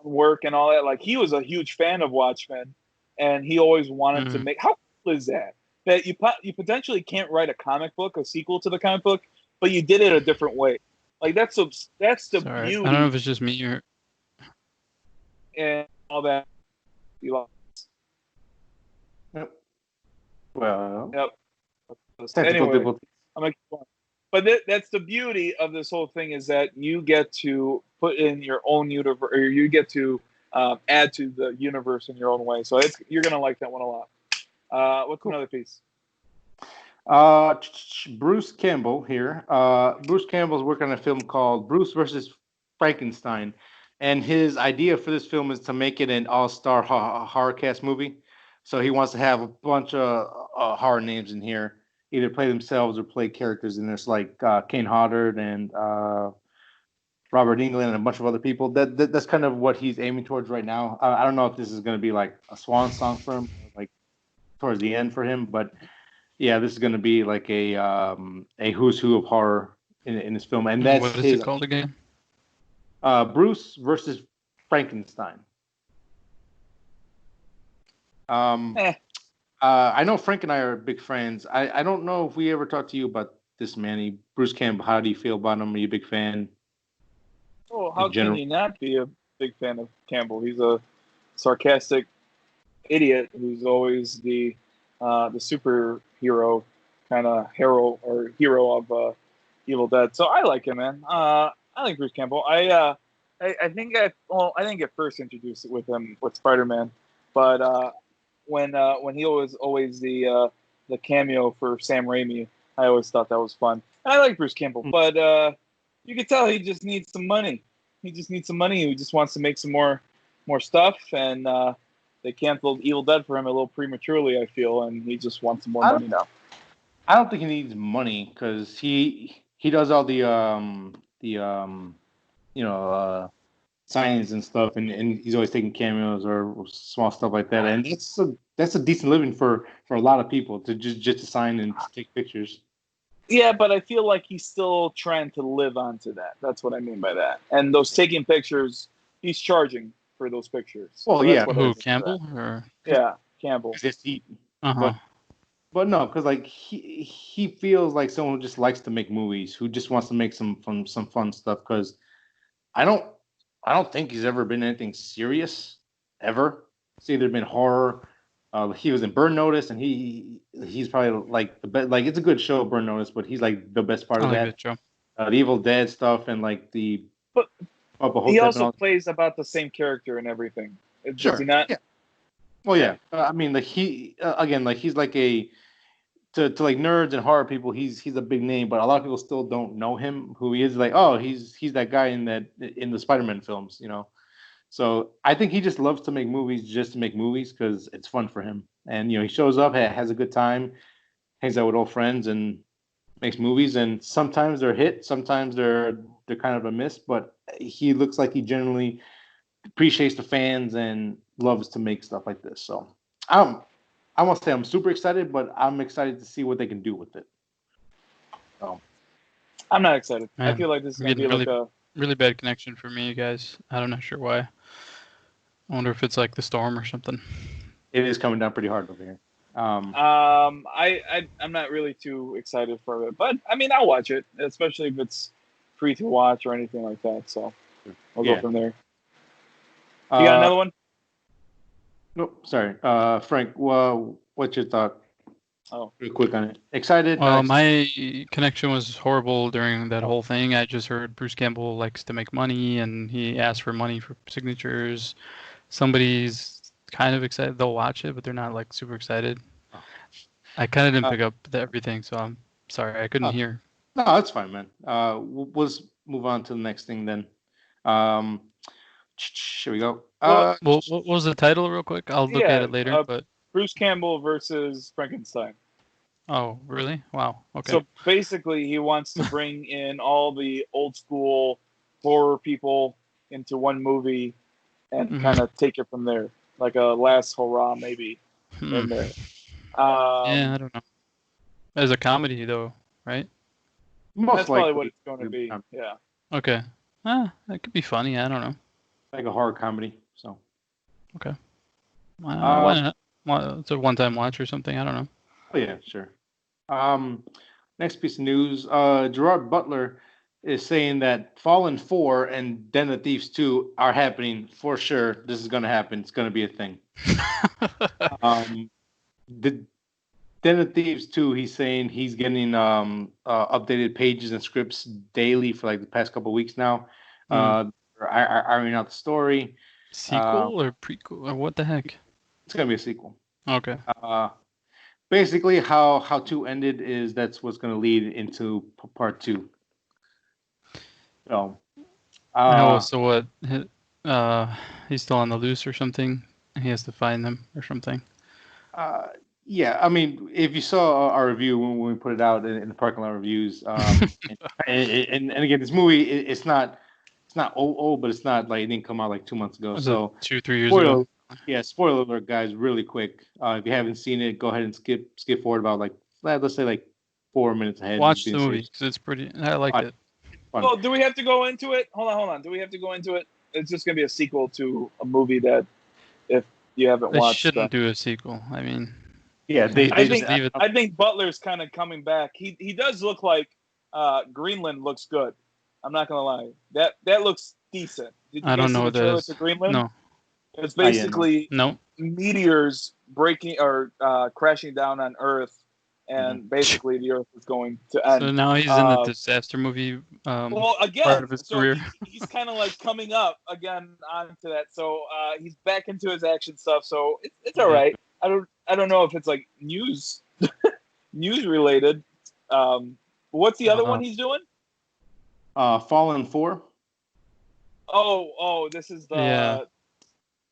work and all that. Like he was a huge fan of Watchmen, and he always wanted to make. How cool is that? That you potentially can't write a comic book, a sequel to the comic book, but you did it a different way. Like that's the beauty. I don't know if it's just me or and all that. Yep. Well. Yep. Anyway, I'm like, but that's the beauty of this whole thing is that you get to put in your own universe, or you get to add to the universe in your own way. So you're gonna like that one a lot. What's another piece? Bruce Campbell here. Bruce Campbell's working on a film called Bruce versus Frankenstein, and his idea for this film is to make it an all-star horror cast movie. So he wants to have a bunch of horror names in here, either play themselves or play characters in this, like Kane Hodder and Robert Englund and a bunch of other people. That's kind of what he's aiming towards right now. I don't know if this is going to be like a swan song for him, like towards the end for him, but Yeah, this is going to be like a who's who of horror in this film, and that's what is it called again? Bruce versus Frankenstein. I know Frank and I are big friends. I don't know if we ever talked to you about this man. Bruce Campbell. How do you feel about him? Are you a big fan? Oh, how can you not be a big fan of Campbell? He's a sarcastic idiot who's always the superhero kind of hero of Evil Dead. So I like him, man. I like Bruce Campbell. I think I didn't get first introduced with him with Spider-Man, but when he was always the cameo for Sam Raimi, I always thought that was fun. And I like Bruce Campbell, but you could tell he just needs some money. He just needs some money. He just wants to make some more stuff, and they canceled Evil Dead for him a little prematurely, I feel, and he just wants some more money now. I don't think he needs money because he does all the signs and stuff, and he's always taking cameos or small stuff like that, and that's a decent living for a lot of people to just to sign and take pictures. Yeah, but I feel like he's still trying to live onto that. That's what I mean by that. And those taking pictures, he's charging for those pictures. Well, so yeah. Who, Campbell? Or? Yeah, Campbell. But no, because like he feels like someone who just likes to make movies, who just wants to make some fun stuff. Because I don't think he's ever been anything serious ever. It's either been horror. He was in Burn Notice, and he's probably like the best. Like it's a good show, Burn Notice, but he's like the best part of that. Show. The Evil Dead stuff and like the. But he also plays about the same character and everything. Sure. Does he not? Yeah. Well, yeah. I mean, like he again, like he's like a to like nerds and horror people. He's a big name, but a lot of people still don't know him. Who he is? Like, oh, he's that guy in the Spider-Man films, you know. So I think he just loves to make movies just to make movies because it's fun for him. And he shows up, has a good time, hangs out with old friends, and makes movies. And sometimes they're a hit, sometimes they're kind of a miss. But he looks like he generally appreciates the fans and loves to make stuff like this. So I won't say I'm super excited, but I'm excited to see what they can do with it. So I'm not excited. Man, I feel like this is going to be really, like a really bad connection for me, you guys. I'm not sure why. I wonder if it's like the storm or something. It is coming down pretty hard over here. I'm not really too excited for it, but I mean, I'll watch it, especially if it's free to watch or anything like that. So I'll go from there. You got another one? Nope. Sorry, Frank. Well, what's your thought? Oh, real quick on it. Excited? Well, my connection was horrible during that whole thing. I just heard Bruce Campbell likes to make money, and he asked for money for signatures. Somebody's kind of excited. They'll watch it, but they're not like super excited. Oh. I kind of didn't pick up everything, so I'm sorry. I couldn't hear. No, that's fine, man. We'll move on to the next thing then. Here we go. Well, what was the title, real quick? I'll look at it later. But Bruce Campbell versus Frankenstein. Oh, really? Wow. Okay. So basically, he wants to bring in all the old school horror people into one movie and kind of take it from there, like a last hurrah, maybe. In there. Yeah, I don't know. As a comedy, though, right? That's probably what it's going to be. Yeah. Okay. That could be funny. I don't know. Like a horror comedy. So. Okay. Why not? It's a one-time watch or something. I don't know. Oh yeah, sure. Next piece of news. Gerard Butler is saying that Fallen 4 and Den of Thieves 2 are happening for sure. This is going to happen. It's going to be a thing. The Den of Thieves 2, he's saying he's getting updated pages and scripts daily for like the past couple of weeks now. Ironing out the story. Sequel or prequel or what the heck? It's gonna be a sequel. Okay. Basically, how 2 ended is that's what's gonna lead into part 2. So. So what? He's still on the loose or something. He has to find them or something. Yeah, I mean, if you saw our review when we put it out in the parking lot reviews, and again, this movie it's not old, but it's not like it didn't come out like 2 months ago. So 2-3 years ago. Yeah, spoiler alert, guys, really quick. If you haven't seen it, go ahead and skip forward about like let's say like 4 minutes ahead. Watch the movie because it's pretty. I liked it. Fun. Well, do we have to go into it? Hold on. Do we have to go into it? It's just gonna be a sequel to a movie that, if you haven't They watched, shouldn't do a sequel. I mean, yeah, I just leave it. I think Butler's kind of coming back. He does look like Greenland looks good. I'm not gonna lie. That looks decent. Did you I don't guys know see what the that trailer is. to Greenland? No. It's basically No. meteors breaking or crashing down on Earth, and basically the Earth is going to end. So now he's in the disaster movie. Well, again, part of his so career. he's kind of like coming up again onto that. So he's back into his action stuff. So it's all right. I don't know if it's like news related. What's the other one he's doing? Fallen 4. Oh, this is the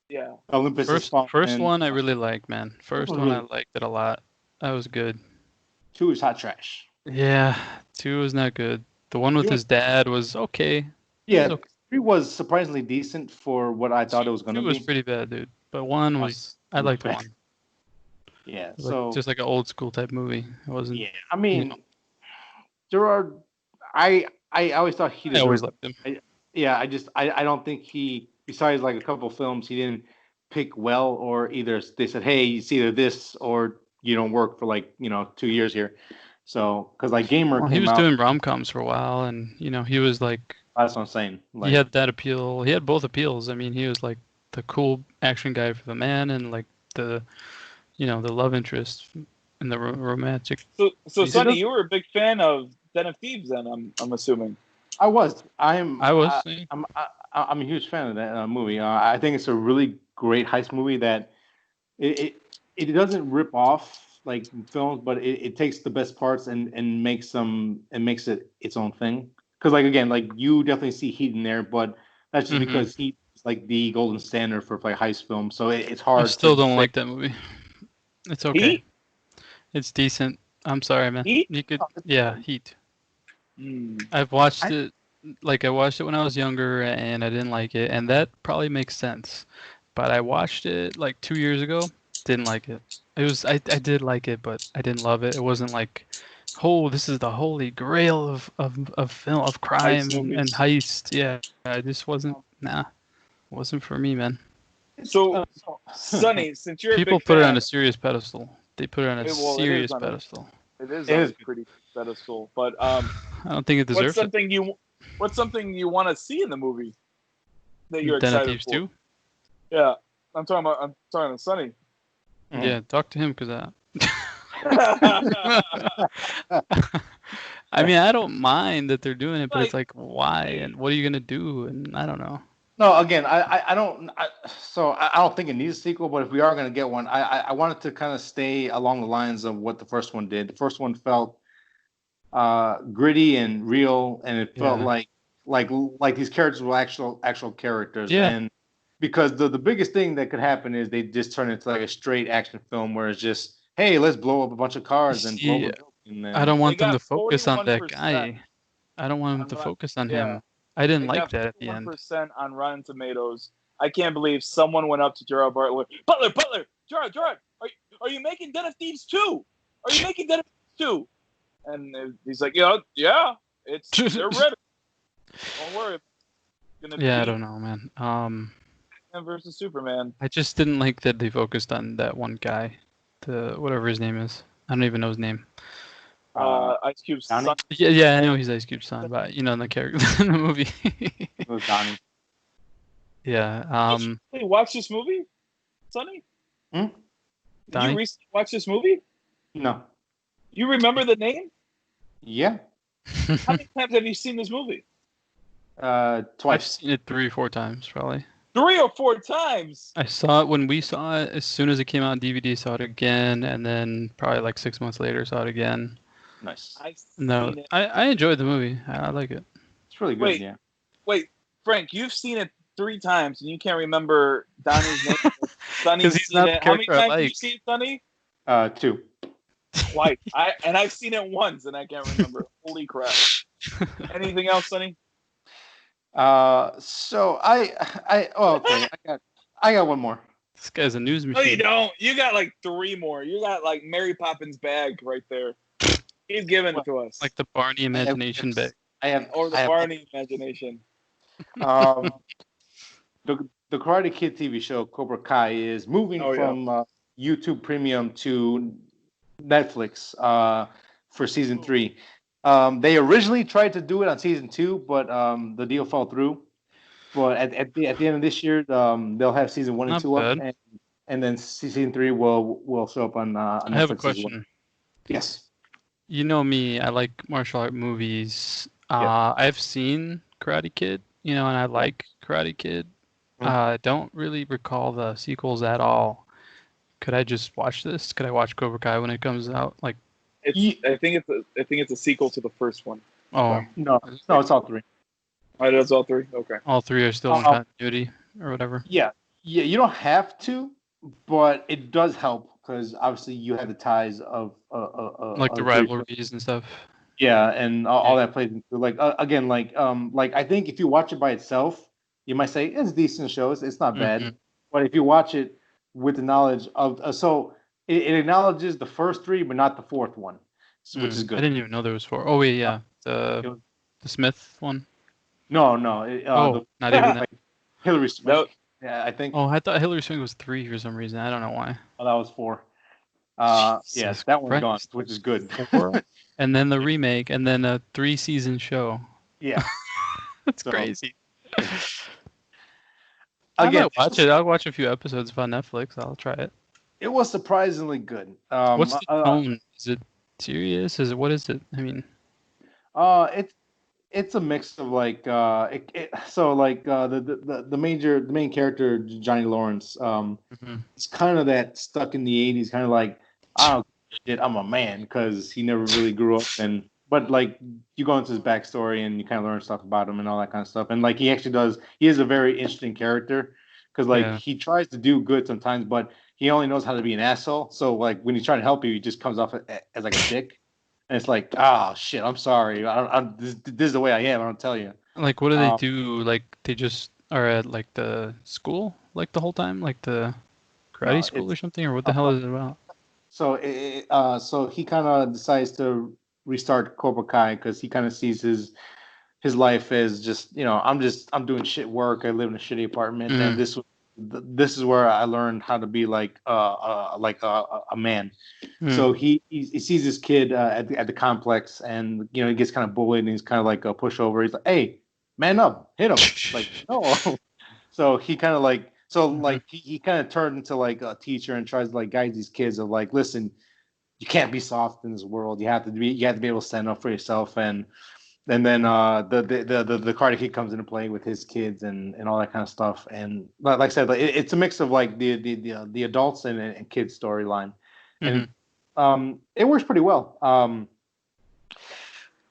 yeah. Olympus first one I really liked, man. First one I liked it a lot. That was good. 2 is hot trash. Yeah, 2 was not good. The one with his dad was okay. Yeah, was okay. 3 was surprisingly decent for what I thought it was going to be. 2 was pretty bad, dude. But 1 was I liked 1. Yeah, so just like an old school type movie. It wasn't. Yeah, I mean, Gerard, I always thought he. I always liked him. I don't think he. Besides like a couple films, he didn't pick well, or either they said, "Hey, it's either this or you don't work for 2 years here." So, because like Gamer came out, he was doing rom-coms for a while, and he was like. That's what I'm saying. Like, he had that appeal. He had both appeals. I mean, he was like the cool action guy for the man, and like the the love interest and the romantic. So Sonny, you were a big fan of Den of Thieves, then I'm assuming. I was. I'm a huge fan of that movie. I think it's a really great heist movie that it doesn't rip off like films, but it takes the best parts and makes it its own thing. Because like again, like you definitely see Heat in there, but that's just because Heat is like the golden standard for like heist films. So it's hard. I still don't like that movie. It's okay. Heat? It's decent. I'm sorry, man. Heat? You could, Heat. I've watched it. Like I watched it when I was younger, and I didn't like it, and that probably makes sense. But I watched it like 2 years ago. Didn't like it. It was I did like it, but I didn't love it. It wasn't like, oh, this is the holy grail of film of crime and heist. Yeah, I just wasn't. It wasn't for me, man. So, Sonny, since you're people a big put fan, it on a serious pedestal. They put it on a serious pedestal. It is on a pretty pedestal, but I don't think it deserves it. What's something you want to see in the movie that you're Den of excited Thieves for? 2? Yeah, I'm talking to Sonny. Yeah, talk to him because I mean, I don't mind that they're doing it, but it's like, why and what are you gonna do? And I don't know. No, again, I don't. So I don't think it needs a sequel. But if we are gonna get one, I wanted to kind of stay along the lines of what the first one did. The first one felt gritty and real, and it felt like these characters were actual characters. Yeah. And because the biggest thing that could happen is they just turn into like a straight action film where it's just, hey, let's blow up a bunch of cars and blow up. I don't want them to focus on that guy. I don't want them to focus on him. I didn't like that at the end. 1% on Rotten Tomatoes. I can't believe someone went up to Gerard Butler. Butler, Gerard, are you making Den of Thieves 2? Are you making Den of Thieves 2? And he's like, yeah, they're ready. Don't worry. I don't know, man. Batman versus Superman. I just didn't like that they focused on that one guy, whatever his name is. I don't even know his name. Ice Cube's son. Yeah, I know he's Ice Cube's son, but in the character in the movie. It was Donnie. Yeah. Did you recently watch this movie, Sonny? Hmm? Did you recently watch this movie? No. You remember the name? Yeah. How many times have you seen this movie? Twice. I've seen it 3 or 4 times, probably. 3 or 4 times. I saw it when we saw it. As soon as it came out on DVD, saw it again, and then probably like 6 months later, saw it again. Nice. I enjoyed the movie. I like it. It's really good. Wait, Frank, you've seen it 3 times and you can't remember Donnie's name. Because he's not the How many character I times have you like. seen it, Sonny? 2. Twice. I've seen it once and I can't remember. Holy crap! Anything else, Sonny? So okay. I got one more. This guy's a news machine. No, you don't. You got like 3 more. You got like Mary Poppins bag right there. He's giving it to us. Like the Barney imagination bag. Or the Barney imagination. The Karate Kid TV show Cobra Kai is moving from YouTube Premium to Netflix for season 3. They originally tried to do it on season 2, but the deal fell through. But at the end of this year, they'll have season 1 and 2 up, and then season 3 will show up on Netflix. I have a question. Well. Yes. You know me, I like martial art movies. I've seen Karate Kid, and I like Karate Kid. I don't really recall the sequels at all. Could I just watch this? Could I watch Cobra Kai when it comes out? Like, I think it's a sequel to the first one. Oh no, it's all 3. Oh, it is all 3. Okay. All 3 are still in continuity or whatever. Yeah. You don't have to, but it does help because obviously you have the ties of like the rivalries and stuff. Yeah, and all that plays into again, I think if you watch it by itself, you might say it's a decent show. It's not bad, but if you watch it with the knowledge of so it acknowledges the first 3, but not the 4th one, which is good. I didn't even know there was 4. Oh wait, yeah, the Smith one. No, not even that. Hillary Smith. Nope. Yeah, I think. Oh, I thought Hillary Smith was 3 for some reason. I don't know why. Oh, that was 4. Yes, that one's gone, which is good. 4, and then the remake, and then a 3-season show. Yeah, that's crazy. Again, I'll watch it. I'll watch a few episodes on Netflix. I'll try it. It was surprisingly good. What's the tone? Is it serious? What is it? I mean, it's a mix of the main character Johnny Lawrence. It's kind of that stuck in the 80s, kind of like I don't shit, I'm a man because he never really grew up but you go into his backstory and you kind of learn stuff about him and all that kind of stuff. And he is a very interesting character because he tries to do good sometimes, but he only knows how to be an asshole. So when he's trying to help you, he just comes off as like a dick. And it's like, shit, I'm sorry. This is the way I am. I don't tell you. What do they do? They just are at the school the whole time, the karate school or something, or what the hell is it about? So so he kind of decides to restart Cobra Kai because he kind of sees his life as just I'm doing shit work. I live in a shitty apartment, and this is where I learned how to be like a man. So he sees this kid at the complex, and he gets kind of bullied, and he's kind of like a pushover. He's like, "Hey, man up, hit him!" No. So he kind of he kind of turned into a teacher and tries to guide these kids of listen, you can't be soft in this world. You have to be able to stand up for yourself. And then the Karate Kid comes into play with his kids and all that kind of stuff. And like I said, it's a mix of the adults and kids storyline, and it works pretty well.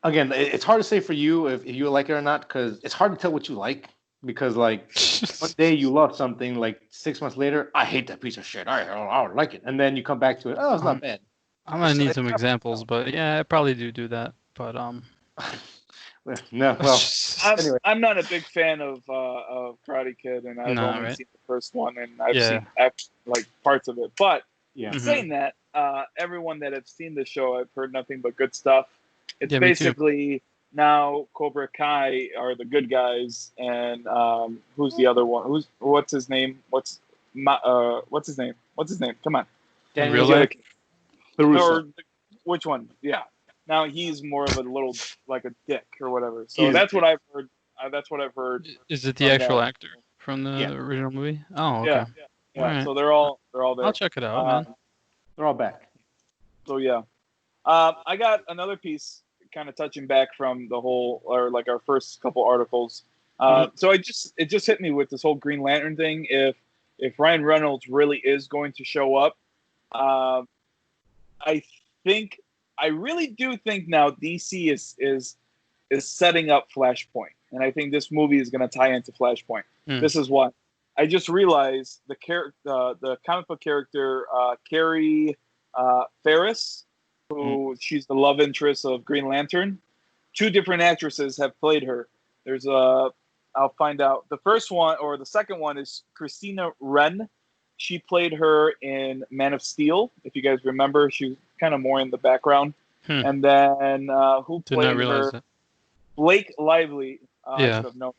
Again, it's hard to say for you if you like it or not because it's hard to tell what you like. Because one day you love something, 6 months later, I hate that piece of shit. I don't like it, and then you come back to it. Oh, it's not bad. I'm gonna need some examples, but yeah, I probably do that. But no, well, anyway. I'm not a big fan of Karate Kid, and I've only seen the first one, and I've seen parts of it. But saying that, everyone that has seen the show, I've heard nothing but good stuff. It's basically now Cobra Kai are the good guys, and who's the other one? What's his name? What's his name? Come on. Real life? Which one? Yeah. Now he's more of a little a dick or whatever. So that's what I've heard. Is it the actual actor from the original movie? Oh, okay. Yeah. Right. So they're all there. I'll check it out, man. They're all back. So yeah, I got another piece, kind of touching back from the whole, or our first couple articles. So it just hit me with this whole Green Lantern thing. If Ryan Reynolds really is going to show up, I really do think now DC is setting up Flashpoint, and I think this movie is going to tie into Flashpoint. This is what I just realized: the comic book character Carrie Ferris, who she's the love interest of Green Lantern. 2 different actresses have played her. There's I'll find out. The first one or the second one is Christina Wren. She played her in Man of Steel. If you guys remember, she was kind of more in the background. And then who played her? That. Blake Lively. I should have known.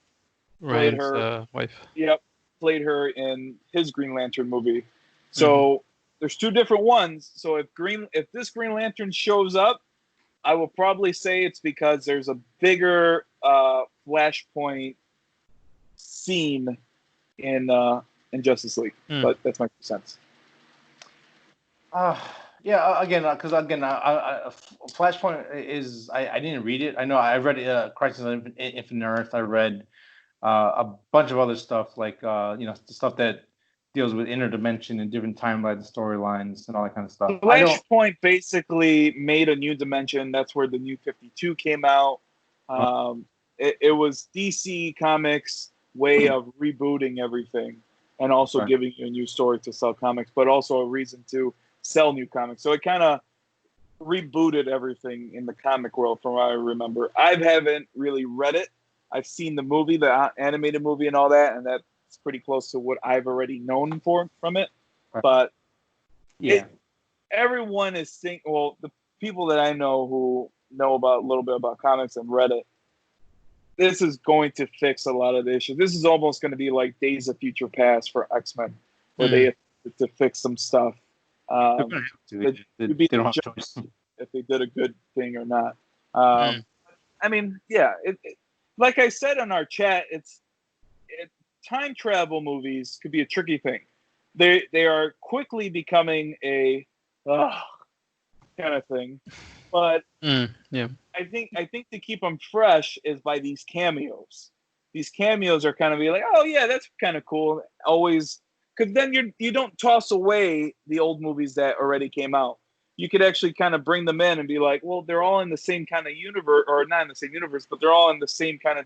Played her wife. Yep, played her in his Green Lantern movie. So there's two different ones. So if this Green Lantern shows up, I will probably say it's because there's a bigger Flashpoint scene in Justice League. But that's my 2 cents. Yeah, again, Flashpoint is I didn't read it. I know I read Crisis on Infinite Earth. I read a bunch of other stuff like the stuff that deals with interdimension and different timelines, storylines, and all that kind of stuff. Flashpoint basically made a new dimension. That's where the New 52 came out. It was DC Comics' way of rebooting everything and also giving you a new story to sell comics, but also a reason to sell new comics. So it kind of rebooted everything in the comic world from what I remember. I haven't really read it. I've seen the movie, the animated movie and all that, and that's pretty close to what I've already known from it. But everyone is thinking, well, the people that I know who know about a little bit about comics and read it, this is going to fix a lot of the issues. This is almost going to be like Days of Future Past for X-Men, where they have to fix some stuff. They don't have choice. If they did a good thing or not. I mean, like I said in our chat, time travel movies could be a tricky thing. They are quickly becoming a kind of thing, but I think to keep them fresh is by these cameos. These cameos are kind of be like, oh yeah, that's kind of cool. Always, because then you don't toss away the old movies that already came out. You could actually kind of bring them in and be like, well, they're all in the same kind of universe, or not in the same universe, but they're all in the same kind of,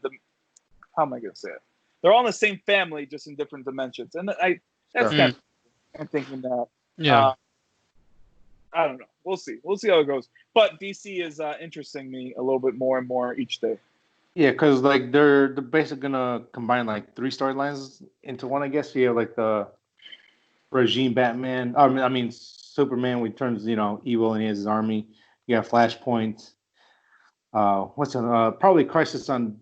how am I going to say it? They're all in the same family, just in different dimensions. And I'm thinking that. Yeah. I don't know. We'll see. We'll see how it goes. But DC is interesting me a little bit more and more each day. Yeah, because like they're basically gonna combine like 3 storylines into one, I guess. You have like the regime Batman. I mean Superman, when he turns evil and he has his army. You got Flashpoint. Probably Crisis on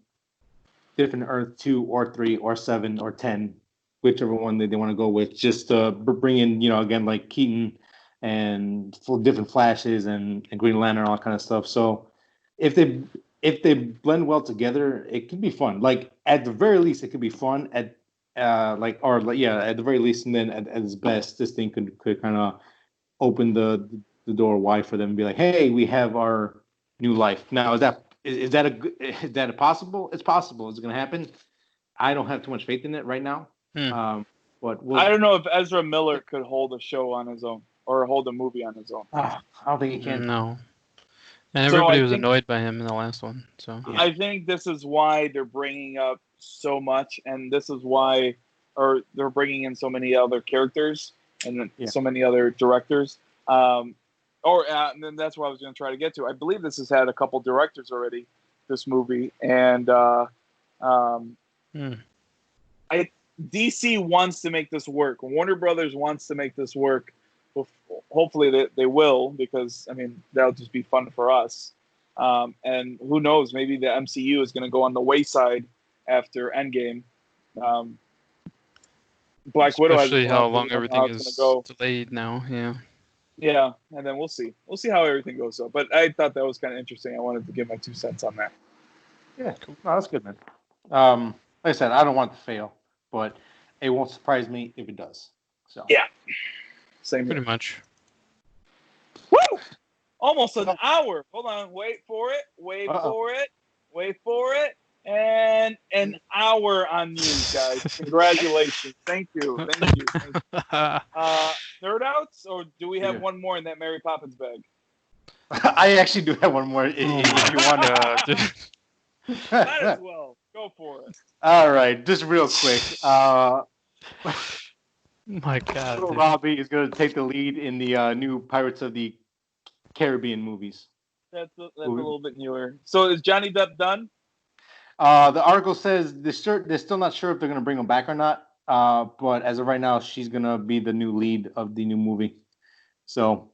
Infinite Earth 2 or 3 or 7 or 10, whichever one they want to go with. Just to bring in again like Keaton and different Flashes and Green Lantern, all that kind of stuff. So if they blend well together, it can be fun. Like at the very least, it could be fun. At the very least, and then at its best, this thing could kind of open the door wide for them and be like, hey, we have our new life. Now, is that possible? It's possible. Is it going to happen? I don't have too much faith in it right now. But I don't know if Ezra Miller could hold a show on his own or hold a movie on his own. I don't think he can. No. And everybody was annoyed by him in the last one. So I think this is why they're bringing up so much, and this is why, or they're bringing in so many other characters and so many other directors. And then that's what I was going to try to get to. I believe this has had a couple directors already, this movie, and DC wants to make this work. Warner Brothers wants to make this work. Hopefully they will, because I mean that'll just be fun for us. And who knows? Maybe the MCU is going to go on the wayside after Endgame. Black Widow. Especially how long everything is delayed now. Yeah, and then we'll see. We'll see how everything goes. So, but I thought that was kind of interesting. I wanted to give my 2 cents on that. Yeah, cool. No, that's good, man. Like I said, I don't want it to fail, but it won't surprise me if it does. So yeah, same. Pretty much. Woo! Almost an hour. Hold on. Wait for it. Wait for it. And an hour on you guys. Congratulations. Thank you. Nerd outs, or do we have one more in that Mary Poppins bag? I actually do have one more. If you want to. Might as well. Go for it. All right. Just real quick. My God. Robbie is going to take the lead in the new Pirates of the Caribbean movies. That's a little bit newer. So is Johnny Depp done? The article says they're still not sure if they're going to bring him back or not. But as of right now, she's gonna be the new lead of the new movie. So,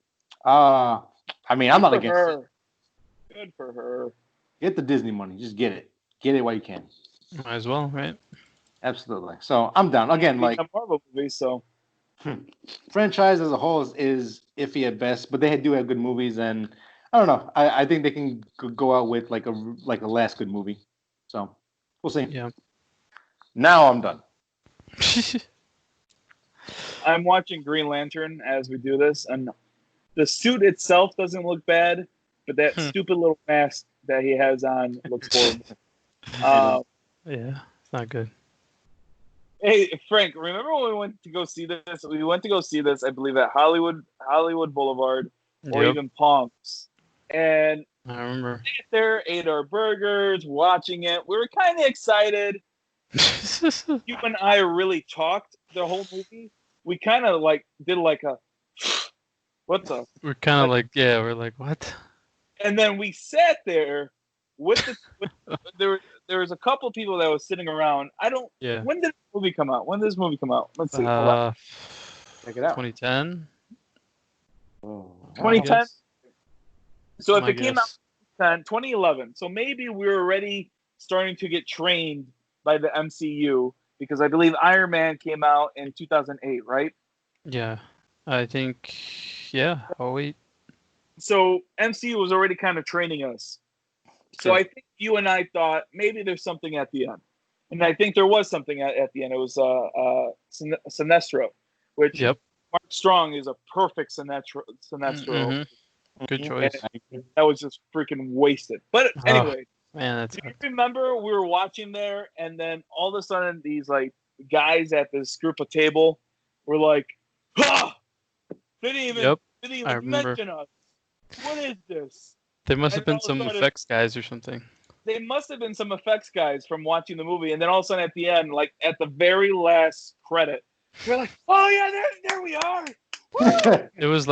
I mean, I'm not against it. Good for her. Get the Disney money. Just get it. Get it while you can. Might as well, right? Absolutely. So I'm down. Again, like a Marvel movie, so franchise as a whole is iffy at best, but they do have good movies, and I don't know. I think they can go out with like a last good movie. So we'll see. Yeah. Now I'm done. I'm watching Green Lantern as we do this, and the suit itself doesn't look bad, but that stupid little mask that he has on looks horrible. Yeah, it's not good. Hey, Frank, remember when we went to go see this? We went to go see this, I believe, at Hollywood Boulevard or even Palms. And I remember. We sat there, ate our burgers, watching it. We were kind of excited. You and I really talked the whole movie. We kind of like did like a, what the? We're kind of like, we're like, what? And then we sat there with there was a couple of people that was sitting around. When did this movie come out? Let's see. Check it out. 2010. 2010. So if it came out in 2011, so maybe we were already starting to get trained by the MCU, because I believe Iron Man came out in 2008, right? Yeah, I think, oh wait. So MCU was already kind of training us. So I think you and I thought maybe there's something at the end. And I think there was something at the end. It was Sinestro, which Mark Strong is a perfect Sinestro. Mm-hmm. Good choice. That was just freaking wasted. But anyway, man, do you remember we were watching there, and then all of a sudden these like guys at this group of table were like, "Ha! They didn't even mention us. What is this?" There must have been some effects guys or something. They must have been some effects guys from watching the movie, and then all of a sudden at the end, like at the very last credit, they're like, "Oh yeah, there we are." It was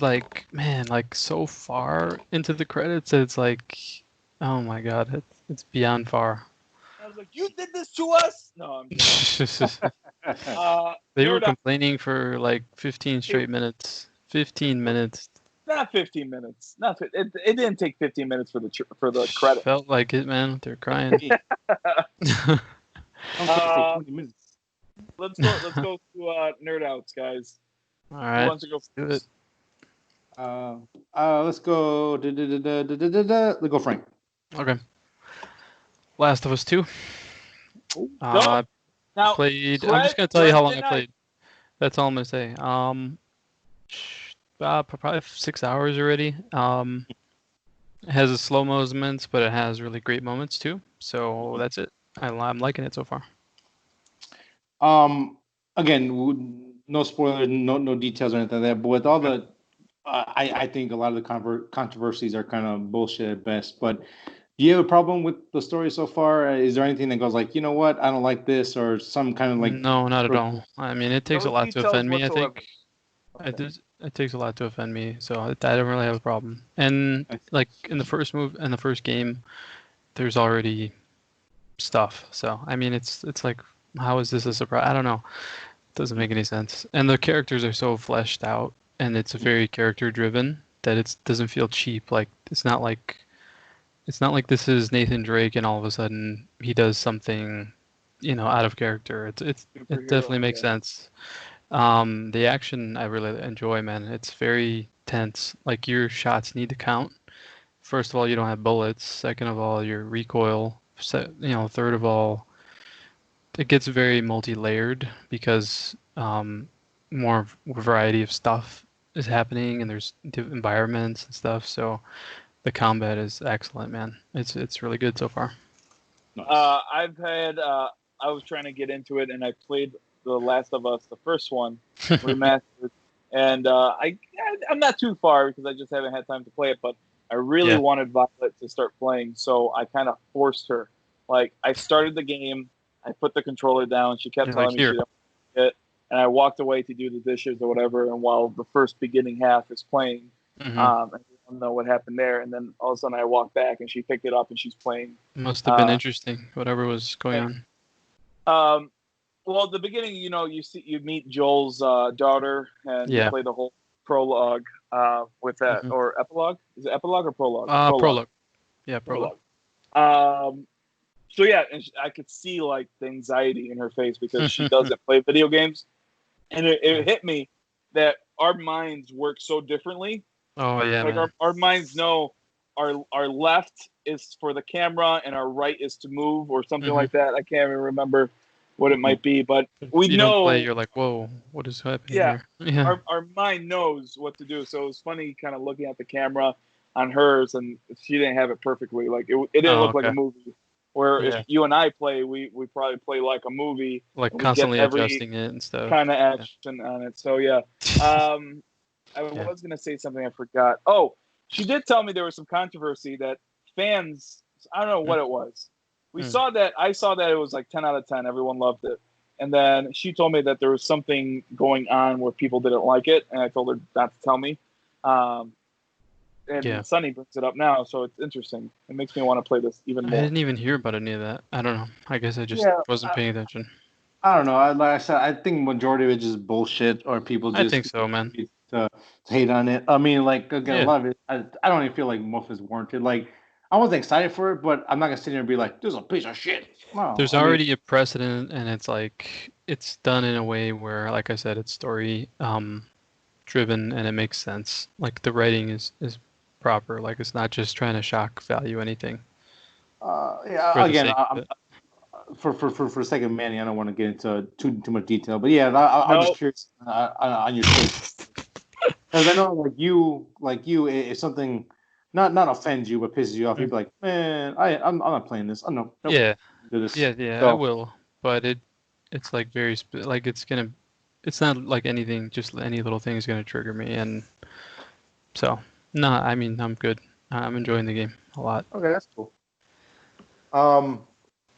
like, man, like so far into the credits, it's like, oh my god, it's beyond far. I was like, "You did this to us?" No, I'm just. They were complaining for like 15 straight minutes. 15 minutes. Not 15 minutes. It didn't take 15 minutes for the credit. Felt like it, man. They're crying. Let's go to Nerd Outs, guys. All right. Who wants to go first? Let's go. Let's go, Frank. Okay. Last of Us 2. Now, played. I'm just gonna tell you how long I played. That's all I'm gonna say. Probably 6 hours already. It has a slow moments, but it has really great moments too. So that's it. I'm liking it so far. Again, no spoilers, no details or anything like that. But with all the, I think a lot of the controversies are kind of bullshit at best. But do you have a problem with the story so far? Is there anything that goes like, you know what, I don't like this, or some kind of like? No, not at all. I mean, it takes a lot to offend me. I think. It takes a lot to offend me, so I don't really have a problem. And like in the first game, there's already stuff. So I mean, it's like, how is this a surprise? I don't know. It doesn't make any sense. And the characters are so fleshed out, and it's very character driven that it doesn't feel cheap. Like it's not like this is Nathan Drake and all of a sudden he does something, out of character. It definitely makes sense. The action I really enjoy, man. It's very tense. Like your shots need to count. First of all, you don't have bullets. Second of all, your recoil. Third of all, it gets very multi-layered because more variety of stuff is happening and there's environments and stuff. So the combat is excellent, man. It's really good so far. Nice. I was trying to get into it, and I played The Last of Us, the first one, remastered, and I'm not too far because I just haven't had time to play it. But I really wanted Violet to start playing, so I kind of forced her. Like I started the game, I put the controller down, she kept telling me she didn't want it, and I walked away to do the dishes or whatever. And while the first beginning half is playing, I don't know what happened there. And then all of a sudden I walked back and she picked it up and she's playing. Must have been interesting, whatever was going on. Well, at the beginning, you meet Joel's daughter, and you play the whole prologue with that, or epilogue. Is it epilogue or prologue? Prologue. Yeah, prologue. So yeah, and I could see like the anxiety in her face because she doesn't play video games, and it hit me that our minds work so differently. Oh yeah, like our minds know our left is for the camera and our right is to move or something like that. I can't even remember what it might be, but we you know. Don't play, you're like, whoa, what is happening here? Yeah, our mind knows what to do. So it was funny, kind of looking at the camera on hers, and she didn't have it perfectly. Like it didn't look like a movie. Where if you and I play, we probably play like a movie, like constantly adjusting it and stuff, kind of action on it. So yeah, I was gonna say something I forgot. Oh, she did tell me there was some controversy that fans. I don't know what it was. I saw that it was like 10 out of 10. Everyone loved it. And then she told me that there was something going on where people didn't like it, and I told her not to tell me. And Sunny brings it up now, so it's interesting. It makes me want to play this even more. I didn't even hear about any of that. I don't know. I guess I just wasn't paying attention. I don't know. Like I said, I think majority of it is just bullshit, or people just. I think so, man. To hate on it. I mean, like again, a lot of it. I don't even feel like most of it's warranted. Like I wasn't excited for it, but I'm not gonna sit here and be like, "This is a piece of shit." No, there's already a precedent, and it's like it's done in a way where, like I said, it's story driven and it makes sense. Like the writing is proper. Like it's not just trying to shock value anything. Again, for the sake of Manny, I don't want to get into too much detail, but yeah, I'm just curious on your take. Because I know, like you, if something not offends you but pisses you off, you'd be like, man, I'm not playing this. Oh no. Nope, yeah. Do this. Yeah, so, I will. But it's like very like it's not like anything. Just any little thing is gonna trigger me, and so no, I mean I'm good. I'm enjoying the game a lot. Okay, that's cool.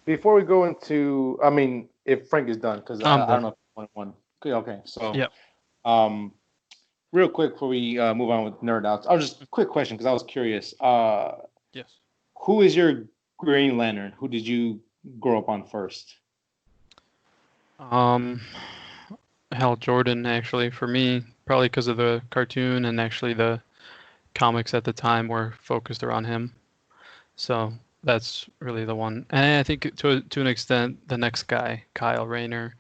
Before we go into, I mean, if Frank is done, because I don't know if you want one. Okay, so real quick before we move on with Nerd Outs, I was just a quick question because I was curious. Yes. Who is your Green Lantern? Who did you grow up on first? Hal Jordan, actually, for me, probably because of the cartoon and actually the comics at the time were focused around him. So that's really the one. And I think to an extent, the next guy, Kyle Rayner,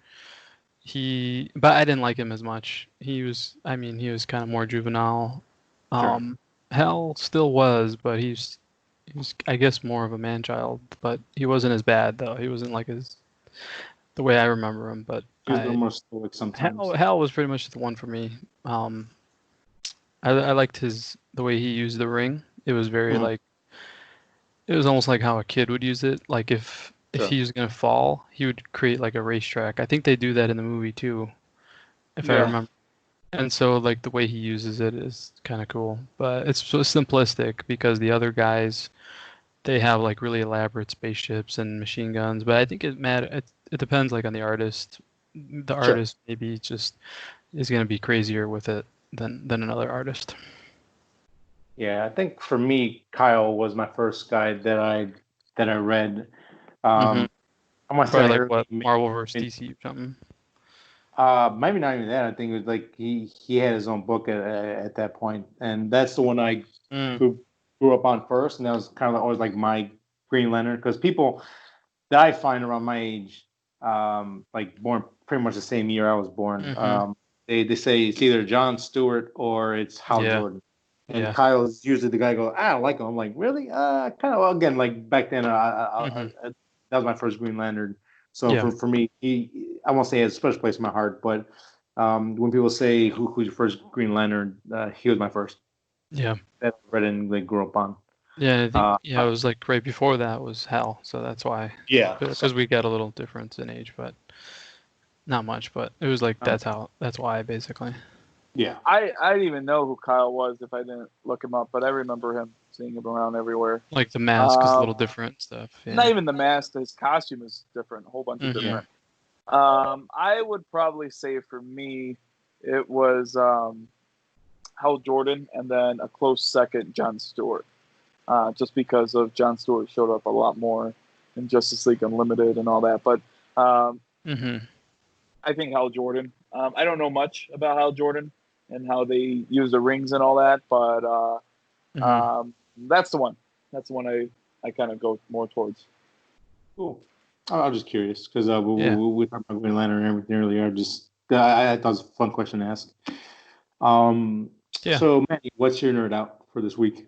but I didn't like him as much. He was kind of more juvenile. Sure. Hal still was, but he was, I guess, more of a man-child. But he wasn't as bad, though. He wasn't like the way I remember him. But he was more stoic sometimes. Hal was pretty much the one for me. I liked the way he used the ring. It was very it was almost like how a kid would use it. Like if he was gonna fall, he would create like a racetrack. I think they do that in the movie too, if I remember. And so like the way he uses it is kind of cool, but it's so simplistic because the other guys, they have like really elaborate spaceships and machine guns. But I think it depends like on the artist. The artist maybe just is gonna be crazier with it than another artist. Yeah, I think for me, Kyle was my first guy that I read. I want to say like what Marvel vs. DC or something. Maybe not even that. I think it was like he had his own book at that point, and that's the one I grew up on first, and that was kind of always like my Green Lantern, because people that I find around my age, like born pretty much the same year I was born, they say it's either John Stewart or it's Hal Jordan. And Kyle is usually the guy who goes, I don't like him. I'm like, really? Kind of, again, like back then, that was my first Green Lantern. So for me, I won't say he has a special place in my heart, but when people say who's your first Green Lantern, he was my first. Yeah. That I read and like grew up on. Yeah, I think, it was like right before that was Hal, so that's why. Yeah. Because we got a little difference in age, but not much. But it was like that's why basically. Yeah. I didn't even know who Kyle was if I didn't look him up, but I remember him seeing him around everywhere. Like the mask is a little different stuff. Yeah. Not even the mask, his costume is different, a whole bunch of different. I would probably say for me, it was Hal Jordan and then a close second, John Stewart. Just because of John Stewart showed up a lot more in Justice League Unlimited and all that. But I think Hal Jordan. I don't know much about Hal Jordan and how they use the rings and all that, but that's the one. That's the one I kind of go more towards. Cool. I was just curious because we talked about Green Lantern and everything earlier. I thought it was a fun question to ask. So, Manny, what's your nerd out for this week?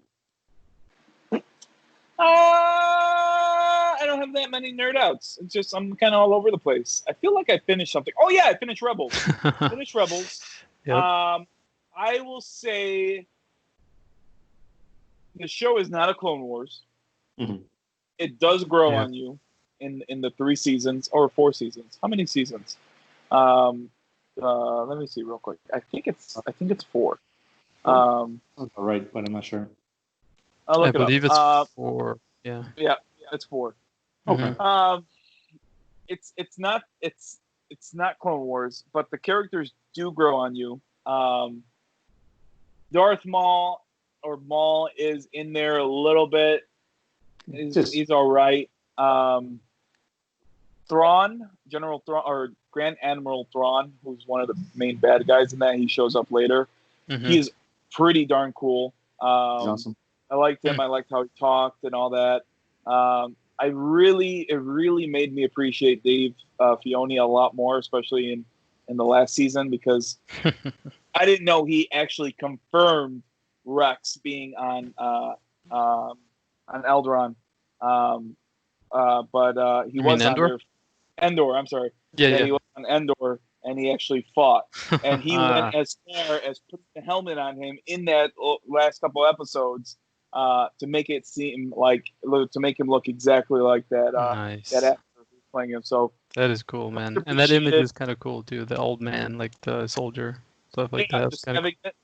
I don't have that many nerd outs. It's just I'm kind of all over the place. I feel like I finished something. Oh yeah, I finished Rebels. Yep. I will say the show is not a Clone Wars. Mm-hmm. It does grow on you in the 3 seasons or 4 seasons. How many seasons? Let me see real quick. I think it's 4. All right, but I'm not sure. I believe it's 4. Yeah. Yeah, it's 4. Okay. It's not Clone Wars, but the characters do grow on you. Darth Maul is in there a little bit. He's all right. Thrawn, General Thrawn, or Grand Admiral Thrawn, who's one of the main bad guys in that, he shows up later. Mm-hmm. He is pretty darn cool. He's awesome. I liked him. I liked how he talked and all that. It really made me appreciate Dave Filoni a lot more, especially in the last season, because I didn't know he actually confirmed Rex being on Alderaan. But he was on Endor. I'm sorry. Yeah. He was on Endor, and he actually fought. And he went as far as putting the helmet on him in that last couple episodes to make it seem to make him look exactly like that. Nice. That actor who's playing him. So that is cool, man. And that image is kind of cool too. The old man, like the soldier, stuff like that. Just having it.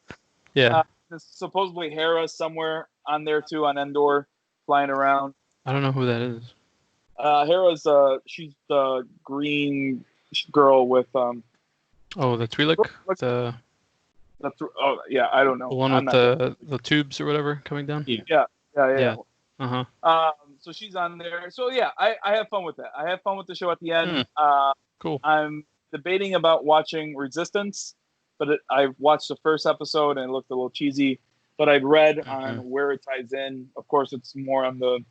Yeah. There's supposedly Hera somewhere on there too on Endor, flying around. I don't know who that is. Hera's she's the green girl with the Twi'lek. I don't know. The one with the tubes or whatever coming down. Yeah. So she's on there. So yeah, I have fun with that. I have fun with the show at the end. Cool. I'm debating about watching Resistance, but I've watched the first episode and it looked a little cheesy. But I've read on where it ties in. Of course, it's more on the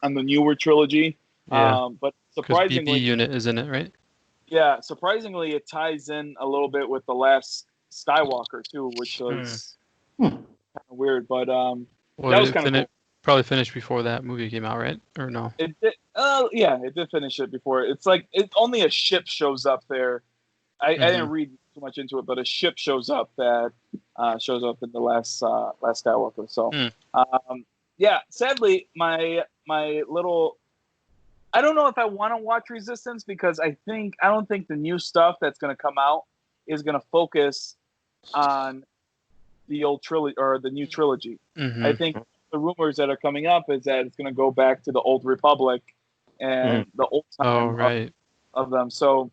newer trilogy. Yeah. But surprisingly, BB unit is in it, right? Yeah, surprisingly, it ties in a little bit with the last Skywalker too, which was kind of weird. But that was kind of cool. Probably finished before that movie came out, right? Or no? It did. It did finish it before. It's like only a ship shows up there. I didn't read too much into it, but a ship shows up that shows up in the last Skywalker. So, sadly, my little. I don't know if I want to watch Resistance because I don't think the new stuff that's going to come out is going to focus on the old trilogy or the new trilogy. I think the rumors that are coming up is that it's going to go back to the Old Republic and the old time of them. So,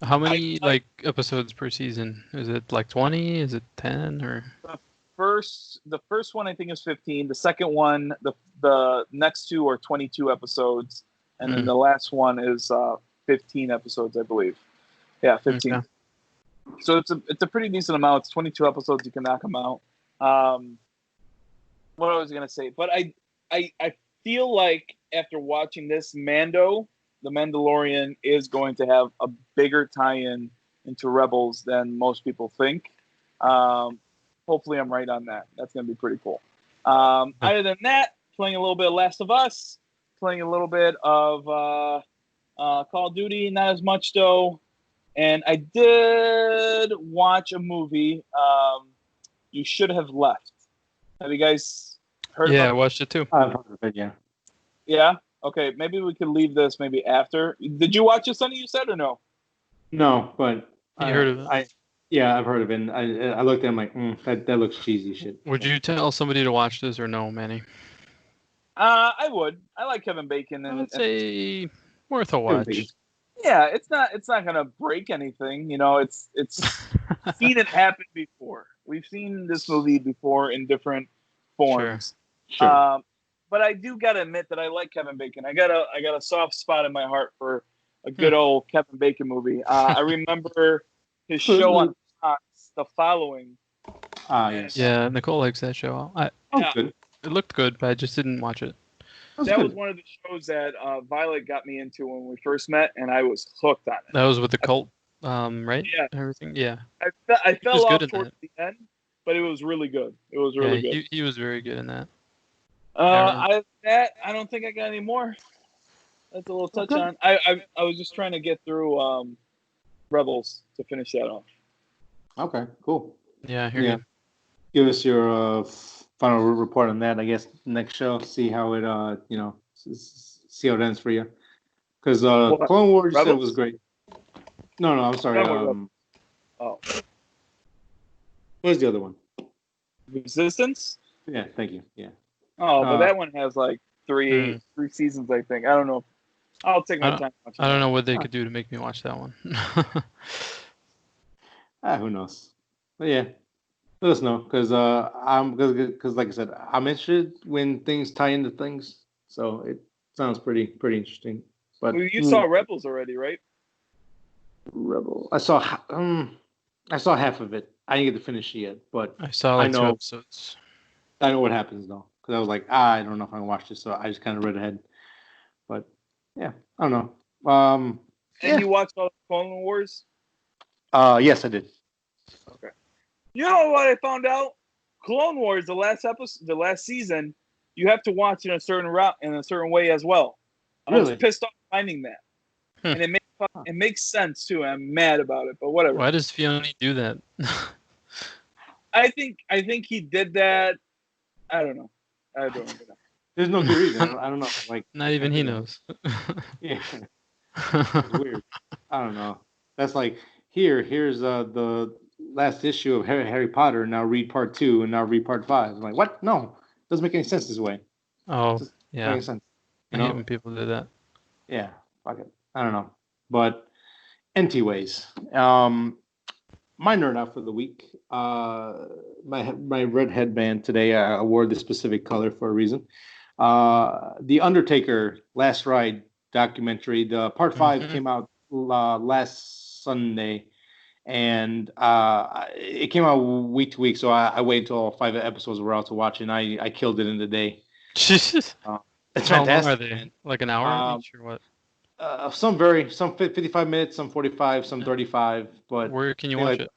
how many episodes per season? Is it like 20? Is it 10 or? The first one I think is 15. The second one, the next 2 are 22 episodes. And then the last one is 15 episodes, I believe. Yeah, 15. Okay. So it's a pretty decent amount. It's 22 episodes. You can knock them out. What I was gonna say, but I feel like after watching this, Mando, the Mandalorian, is going to have a bigger tie-in into Rebels than most people think. Hopefully, I'm right on that. That's gonna be pretty cool. Other than that, playing a little bit of Last of Us. Playing a little bit of Call of Duty, not as much though. And I did watch a movie, You Should Have Left. Have you guys heard of it? Yeah, I watched it too. I've heard of it, yeah. Yeah? Okay, maybe we could leave this maybe after. Did you watch it, Sonny, you said, or no? No, but you heard of it? I've heard of it. And I looked at it, I'm like, that looks cheesy shit. Would you tell somebody to watch this or no, Manny? I would. I like Kevin Bacon. I would say worth a watch. Yeah, it's not gonna break anything. You know, it's seen it happen before. We've seen this movie before in different forms. Sure. But I do gotta admit that I like Kevin Bacon. I got a soft spot in my heart for a good old Kevin Bacon movie. I remember his show on Fox, The Following. Yes. Yeah, Nicole likes that show. Good. It looked good, but I just didn't watch it. That was one of the shows that Violet got me into when we first met, and I was hooked on it. That was with the cult, right? Yeah. Everything. Yeah. I fell off towards the end, but it was really good. It was really good. He was very good in that. I don't think I got any more. That's a little touch on. I was just trying to get through Rebels to finish that off. Okay, cool. Yeah, here you. Give us your final report on that. I guess next show, see how it see how it ends for you. Because Clone Wars you said was great. No, I'm sorry. Where's the other one? Resistance. Yeah, thank you. Yeah. Oh, but that one has like three seasons, I think. I don't know. I'll take my time. I don't know what they could do to make me watch that one. Who knows? But yeah, let us know because like I said, I'm interested when things tie into things. So it sounds pretty interesting. But you saw Rebels already, right? Rebel. I saw half of it. I didn't get to finish it yet, but I saw 2 episodes. I know what happens though, because I was like, I don't know if I can watch this, so I just kind of read ahead. But yeah, I don't know. And you watched all the Clone Wars? Yes, I did. Okay. You know what I found out? Clone Wars, the last season, you have to watch in a certain route in a certain way as well. I was pissed off finding that, and it makes sense too. I'm mad about it, but whatever. Why does Filoni do that? I think he did that. I don't know. There's no good reason. I don't know. Like not even he knows. Yeah, it's weird. I don't know. That's like here's the last issue of Harry Potter. Now read part 2 and now read part 5. I'm like, what? No, doesn't make any sense this way. Oh, yeah. Makes sense. I hate when people do that. Yeah, fuck it. I don't know, but anyways, my nerd out for the week. My red headband today. I wore this specific color for a reason. The Undertaker Last Ride documentary. The part 5 came out last Sunday, and it came out week to week. So I waited until all 5 episodes were out to watch, and I killed it in the day. It's How fantastic. long are they? Like an hour each or what? Some 55 minutes, some 45, some 35. But where can you watch it?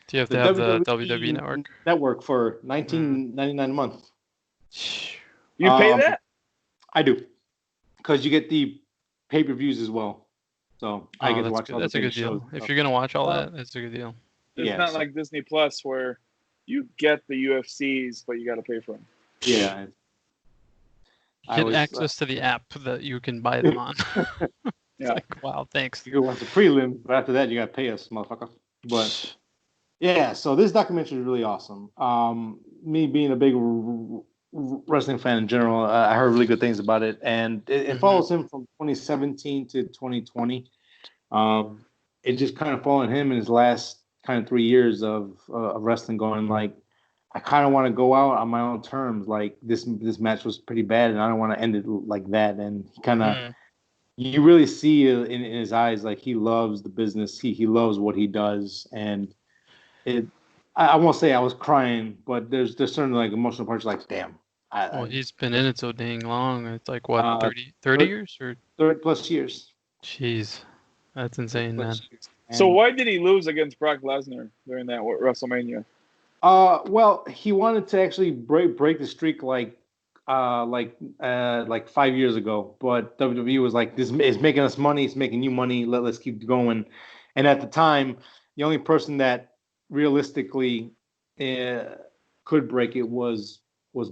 Do you have to have the WWE network? Network for $19.99 a month. You pay that? I do, because you get the pay-per-views as well. So I get to watch all that's the a good deal. If you're gonna watch all that, that's a good deal. It's not like Disney Plus where you get the UFCs, but you got to pay for them. Yeah. You get access to the app that you can buy them on. Yeah. Like, wow, thanks. You can watch the prelim, but after that, you got to pay us, motherfucker. But yeah, so this documentary is really awesome. Me being a big wrestling fan in general, I heard really good things about it, and it follows him from 2017 to 2020. It just kind of followed him in his last kind of 3 years of wrestling, going like, I kind of want to go out on my own terms. Like this match was pretty bad, and I don't want to end it like that. And he kind of, you really see in his eyes, like he loves the business. He loves what he does, and I won't say I was crying, but there's certain like emotional parts, like damn. He's been in it so dang long. It's like what 30 years or 30 plus years. Jeez, that's insane, man. So why did he lose against Brock Lesnar during that WrestleMania? Well, he wanted to actually break the streak like 5 years ago, but WWE was like, "This is making us money. It's making you money. Let's keep going." And at the time, the only person that realistically could break it was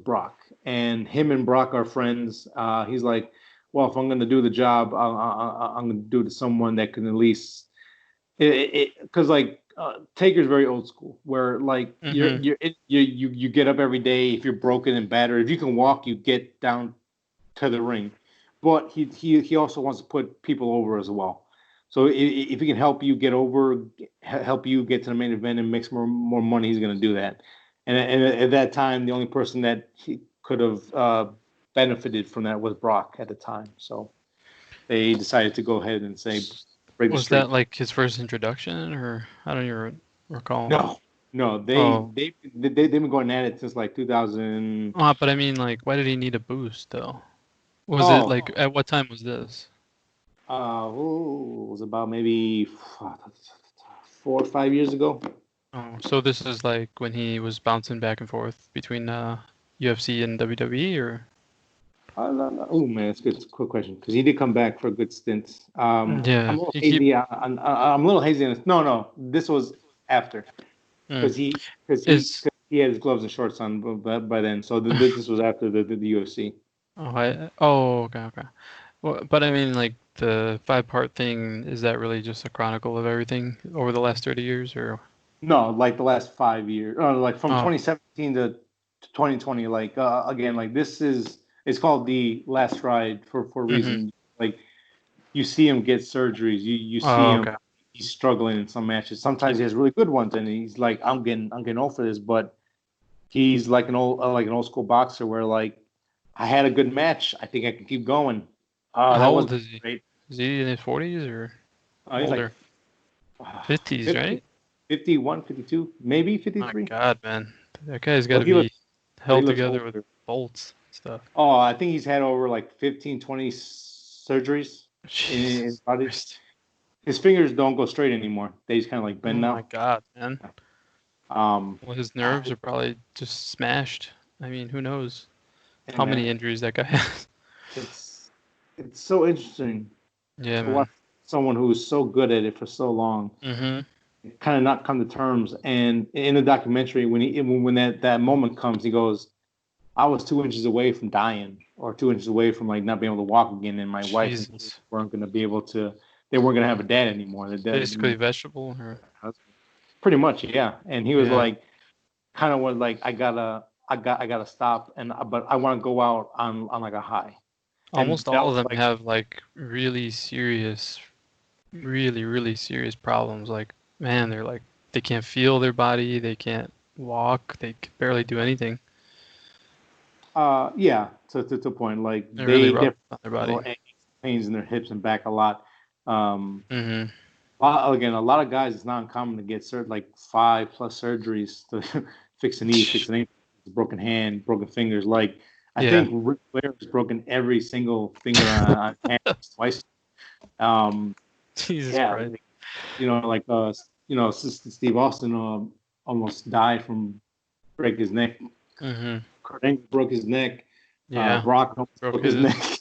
Brock, and him and Brock are friends. He's like, "Well, if I'm going to do the job, I'm going to do it to someone that can at least because like." Taker's very old school, where like you get up every day. If you're broken and battered, if you can walk, you get down to the ring. But he also wants to put people over as well. So if he can help you get over, help you get to the main event and make more money, he's going to do that. And at that time, the only person that he could have benefited from that was Brock at the time. So they decided to go ahead and say break the Was streak. that like his first introduction, or I don't even recall? No, they've been going at it since like 2000. But I mean, like, why did he need a boost though? Was it Oh, like at what time was this? it was about maybe 4 or 5 years ago. Oh, so this is like when he was bouncing back and forth between UFC and WWE, or? Oh man, it's good. It's a quick question because he did come back for a good stint. Yeah, I'm a little hazy. I'm a little hazy on this. No, this was after because he had his gloves and shorts on by then. So this was after the UFC. Okay. Well, but I mean, like the 5-part thing, is that really just a chronicle of everything over the last 30 years, or? No, like the last 5 years, like from 2017 to 2020. Like again, like this is it's called the last ride for a reason. Like you see him get surgeries, you see him he's struggling in some matches. Sometimes he has really good ones, and he's like, I'm getting old for this, but he's like an old school boxer where like I had a good match, I think I can keep going. How old is he? Great. Is he in his 40s or he's older? Like 50s, right? 51, 52, maybe 53. My God, man. That guy's got to be held together with bolts and stuff. Oh, I think he's had over like 15, 20 surgeries in his body. His fingers don't go straight anymore. They just kind of like bend now. Oh my God, man. Well, his nerves are probably just smashed. I mean, who knows how many injuries that guy has. It's so interesting. Yeah, to watch someone who's so good at it for so long. Kind of not come to terms. And in the documentary, when that moment comes, he goes, I was 2 inches away from dying, or 2 inches away from like not being able to walk again, and my wife and kids weren't going to be able to. They weren't going to have a dad anymore. Basically, vegetable, or pretty much, yeah. And he was like, kind of was like, I gotta stop, but I want to go out on like a high. Almost all of them have like really serious problems. Like, man, they're like, they can't feel their body, they can't walk, they can barely do anything. Yeah, to a point, like they really rough on their body. Pains in their hips and back a lot. Again, a lot of guys, it's not uncommon to get like 5+ surgeries to fix a knee, fix an ankle, broken hand, broken fingers. Like I think Ric Flair has broken every single finger on hands twice. Jesus Christ. Steve Austin almost died from break his neck. Kurt Angle broke his neck. Brock broke his neck.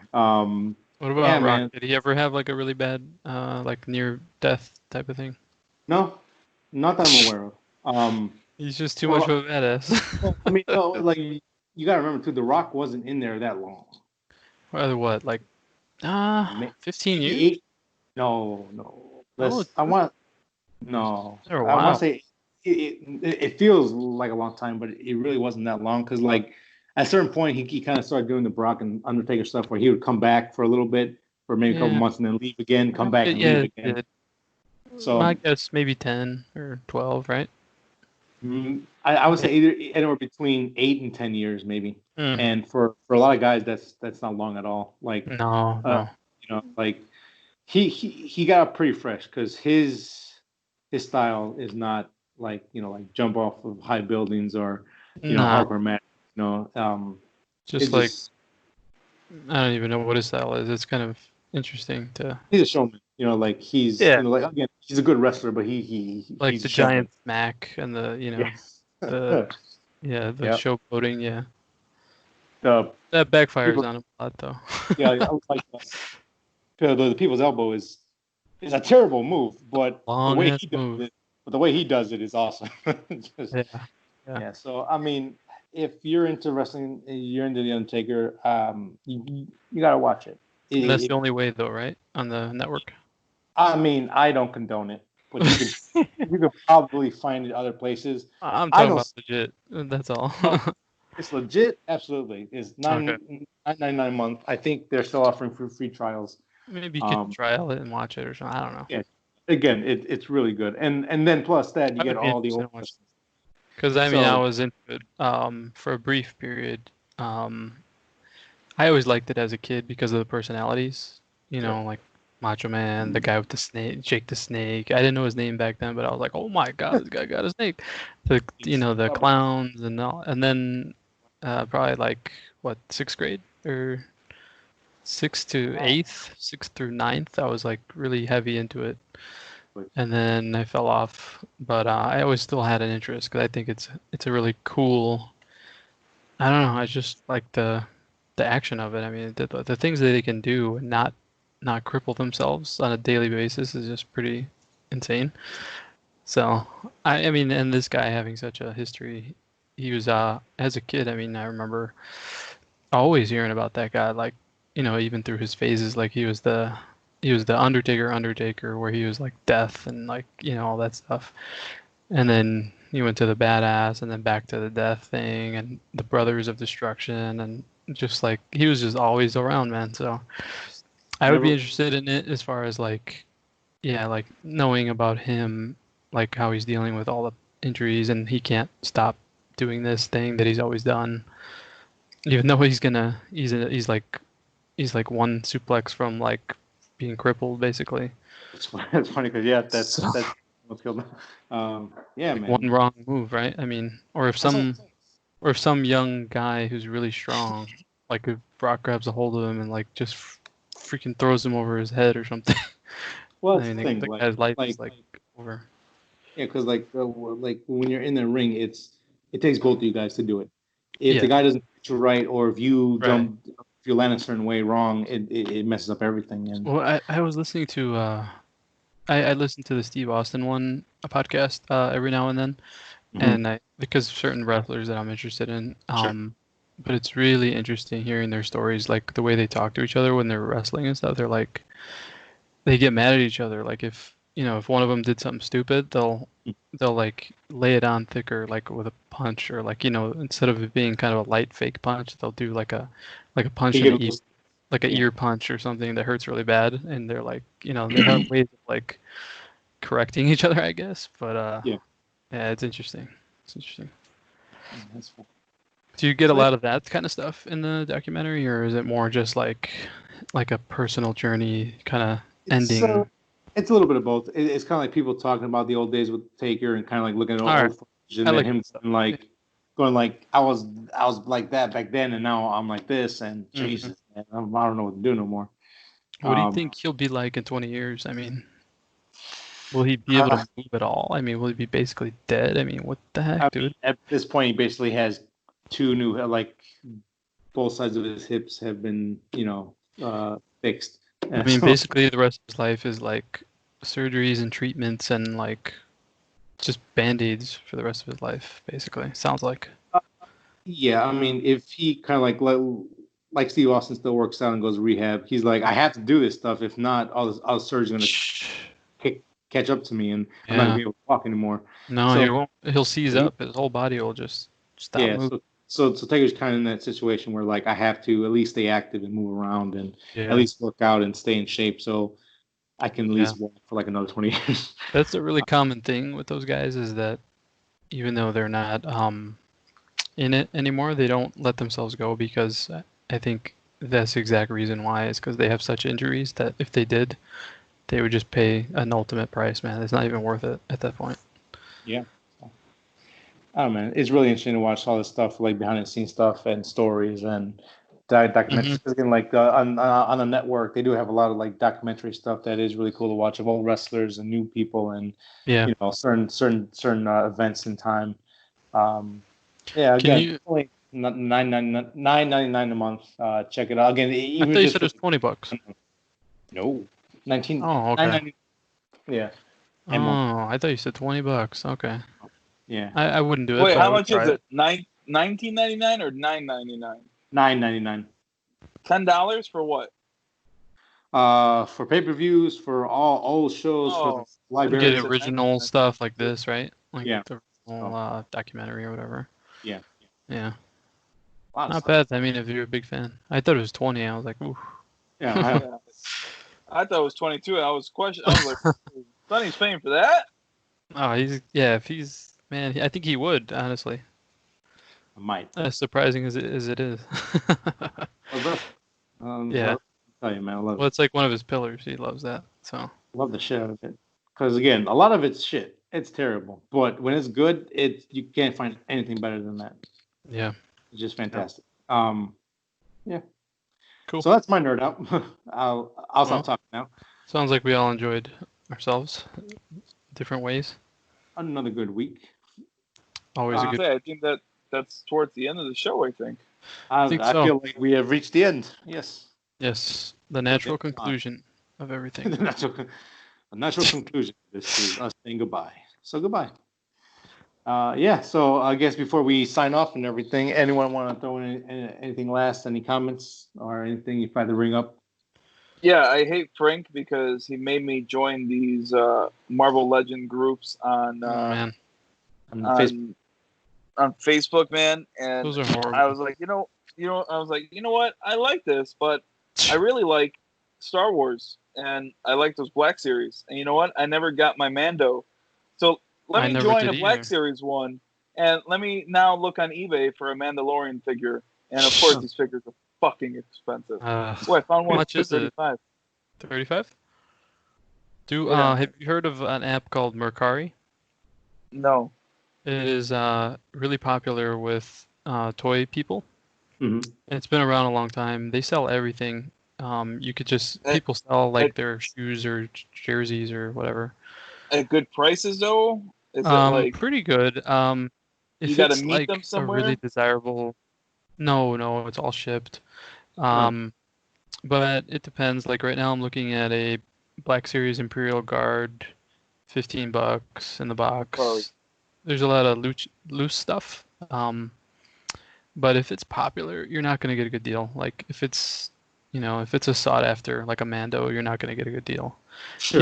What about Rock? Man. Did he ever have like a really bad, like near death type of thing? No, not that I'm aware of. He's just too much of a badass. I mean, no, like you gotta remember too, The Rock wasn't in there that long. What, like 15 years? No. I want to say it feels like a long time, but it really wasn't that long because like at a certain point he kind of started doing the Brock and Undertaker stuff where he would come back for a little bit for maybe a couple months and then leave again, come back and leave again. So I guess maybe 10 or 12, right? I would say either anywhere between 8 and 10 years, maybe. And for a lot of guys, that's not long at all. Like no. Like he got up pretty fresh because his style is not like like jump off of high buildings or hardcore match. I don't even know what his style is. It's kind of interesting to. He's a showman. Like he's like again, he's a good wrestler, but he's the giant smack and the the showboating, that backfires on him a lot though. Like the people's elbow is a terrible move, but the way he does it is awesome. So I mean, if you're into wrestling, you're into the Undertaker, you gotta watch it. That's the only way though, right? On the network. I mean, I don't condone it, but you can probably find it other places. I'm talking about legit. That's all. It's legit, absolutely. It's $9.99 a month. I think they're still offering free trials. Maybe you can trial it and watch it or something. I don't know. Yeah. Again, it's really good, and then plus that you get all the old. Because I mean, I was into it for a brief period. I always liked it as a kid because of the personalities. you know, like Macho Man, the guy with the snake, Jake the Snake. I didn't know his name back then, but I was like, oh my god, this guy got a snake. The clowns and all, and then probably like what, 6th grade or 6th through ninth, I was like really heavy into it, and then I fell off. But I always still had an interest because I think it's a really cool. I don't know. I just like the action of it. I mean, the things that they can do and not cripple themselves on a daily basis is just pretty insane. So I mean, and this guy having such a history, he was as a kid. I mean, I remember always hearing about that guy. Like, you know, even through his phases, like he was the Undertaker, where he was like death and like, you know, all that stuff. And then he went to the badass, and then back to the death thing, and the Brothers of Destruction, and just like he was just always around, man. So I would be interested in it as far as like, yeah, like knowing about him, like how he's dealing with all the injuries, and he can't stop doing this thing that he's always done, even though he's like one suplex from like being crippled, basically. It's funny because that's what's killed. Yeah, like man. One wrong move, right? I mean, or if some young guy who's really strong, like if Brock grabs a hold of him and like just freaking throws him over his head or something. Well, I mean, the guy's life is like over. Yeah, because like when you're in the ring, it takes both of you guys to do it. If the guy doesn't hit you right, or if you jump, if you land a certain way wrong, it messes up everything. And well, I was listening to I listen to the Steve Austin one, a podcast every now and then, and because of certain wrestlers that I'm interested in, but it's really interesting hearing their stories, like the way they talk to each other when they're wrestling and stuff. They're like, they get mad at each other. Like if one of them did something stupid, they'll like lay it on thicker, like with a punch, or like, instead of it being kind of a light fake punch, they'll do like a punch in the like an ear punch or something that hurts really bad, and they're like, they have ways of like correcting each other, I guess. But yeah, it's interesting. It's interesting. That's fun. Do you get a lot of that kind of stuff in the documentary, or is it more just like a personal journey kind of ending? It's a little bit of both. It's kind of like people talking about the old days with Taker and kind of like looking at old footage, and then him going like, I was like that back then, and now I'm like this, and Jesus, man, I don't know what to do no more. What do you think he'll be like in 20 years? I mean, will he be able to move at all? I mean, will he be basically dead? I mean, what the heck, dude? At this point, he basically has two new, like, both sides of his hips have been, fixed. I mean, basically the rest of his life is like surgeries and treatments and like just band-aids for the rest of his life, basically. Sounds like. Yeah, I mean, if he kind of like Steve Austin still works out and goes to rehab, he's like, I have to do this stuff. If not, all the surgery's going to catch up to me, and I'm not going to be able to walk anymore. No, he won't. He'll seize up. His whole body will just stop moving. So Taker's kind of in that situation where, like, I have to at least stay active and move around and at least work out and stay in shape so I can at least walk for like another 20 years. That's a really common thing with those guys, is that even though they're not in it anymore, they don't let themselves go, because I think that's the exact reason why, is because they have such injuries that if they did, they would just pay an ultimate price, man. It's not even worth it at that point. Yeah. I don't know, man. It's really interesting to watch all this stuff, like behind the scenes stuff and stories and documentaries. Again, like on the network, they do have a lot of like documentary stuff that is really cool to watch of old wrestlers and new people and certain events in time. Again, only $9.99 a month. Check it out. Again, I thought you said it was $20. No, 19. Oh, okay. Yeah. Oh, I thought you said $20. Okay. Yeah, I wouldn't do it. Wait, how much is it? $19.99 or $9.99? $9.99. $10 for what? For pay-per-views, for all old shows, for the library. You get original stuff like this, right? Like the original documentary or whatever. Yeah. Yeah. Not bad. I mean, if you're a big fan. I thought it was 20. I was like, ooh. Yeah. I thought it was 22. I was like, Sonny's paying for that? Oh, if he's, man, I think he would, honestly. I might. As surprising as it is. Yeah. Oh yeah, man, I love Well, it. it's like one of his pillars. He loves that. So Love the shit out of it. Because again, a lot of it's shit. It's terrible. But when it's good, you can't find anything better than that. yeah, It's just fantastic. Yeah. cool. So that's my nerd out. I'll stop talking now. Sounds like we all enjoyed ourselves, different ways. Another good week. Always a good. I think that's towards the end of the show. I think. I feel like we have reached the end. Yes. Yes, the natural conclusion of everything. The natural conclusion. This is us saying goodbye. So goodbye. Yeah. So I guess before we sign off and everything, anyone want to throw in anything last? Any comments or anything you'd like to bring up? Yeah, I hate Frank because he made me join these Marvel Legend groups on on Facebook, man. And those are horrible. I was like, you know what? I like this, but I really like Star Wars, and I like those Black Series. And you know what? I never got my Mando, so let me join a Black Series one, and let me now look on eBay for a Mandalorian figure. And of course, these figures are fucking expensive. I found one for 35. 35? Have you heard of an app called Mercari? No. It is really popular with toy people. Mm-hmm. It's been around a long time. They sell everything. You could people sell like their shoes or jerseys or whatever. At good prices, though? Is it like pretty good. If you got to it's meet like them somewhere? a really desirable, no, it's all shipped. But it depends. Like right now, I'm looking at a Black Series Imperial Guard, $15 in the box. Sorry. There's a lot of loose stuff. But if it's popular, you're not going to get a good deal. Like if it's a sought after, like a Mando, you're not going to get a good deal. Sure.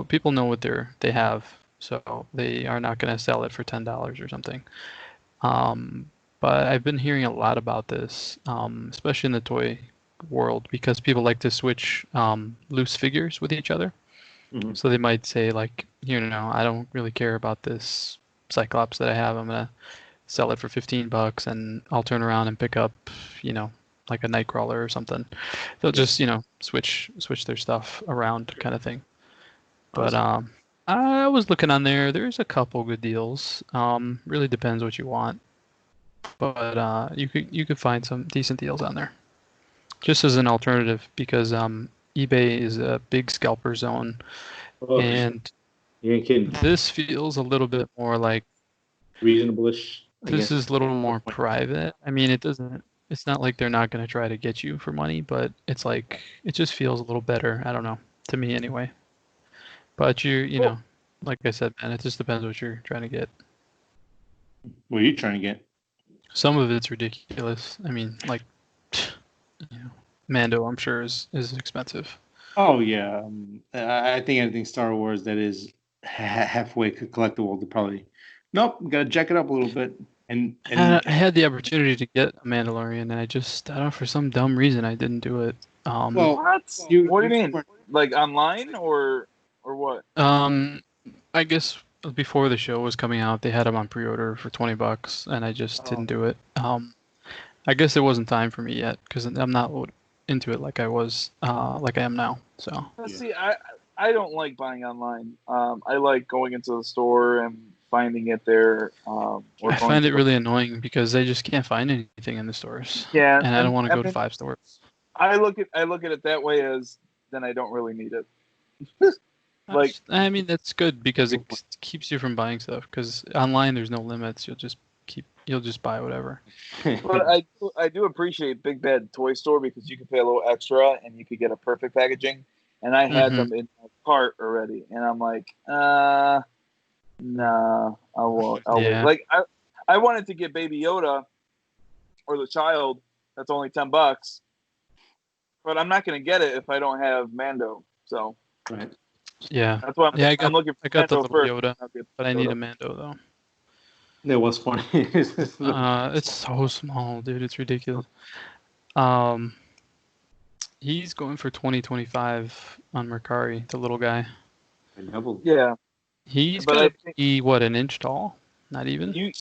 People know what they have, so they are not going to sell it for $10 or something. But I've been hearing a lot about this, especially in the toy world, because people like to switch loose figures with each other. Mm-hmm. So they might say like, I don't really care about this Cyclops that I have. I'm gonna sell it for $15, and I'll turn around and pick up, like a Nightcrawler or something. They'll just, switch their stuff around, kind of thing. But I was looking on there. There's a couple good deals. Really depends what you want, but you could find some decent deals on there. Just as an alternative, because eBay is a big scalper zone, and you ain't kidding. This feels a little bit more like reasonable-ish. This is a little more private. I mean, it's not like they're not going to try to get you for money, but it's like it just feels a little better. I don't know, to me anyway. But you know, like I said, man, it just depends what you're trying to get. What are you trying to get? Some of it's ridiculous. I mean, like, Mando, I'm sure is expensive. Oh yeah, I think anything Star Wars that is halfway collectible could probably. Nope, gotta jack it up a little bit. And I had the opportunity to get a Mandalorian, and I don't know, for some dumb reason I didn't do it. What? What do you mean? Like online or what? I guess before the show was coming out, they had them on pre-order for $20, and I just didn't do it. I guess it wasn't time for me yet because I'm not into it like I was, like I am now. So. See, I don't like buying online. I like going into the store and finding it there. I find it really annoying because I just can't find anything in the stores. Yeah, and I don't want to go to 5 stores. I look at it that way as then I don't really need it. Like, I mean, that's good because it keeps you from buying stuff. Because online, there's no limits. You'll just buy whatever. But I do appreciate Big Bad Toy Store because you can pay a little extra and you could get a perfect packaging. And I had them in my cart already, and I'm like, nah, I won't. Wait. Like I wanted to get Baby Yoda or the child. That's only $10, but I'm not going to get it if I don't have Mando. So. Right. Yeah. That's why I'm looking for I got the little first. Yoda, but I need a Mando though. It was funny. It's so small, dude. It's ridiculous. He's going for $20.25 on Mercari, the little guy. Yeah. He's gonna be an inch tall? Not even. You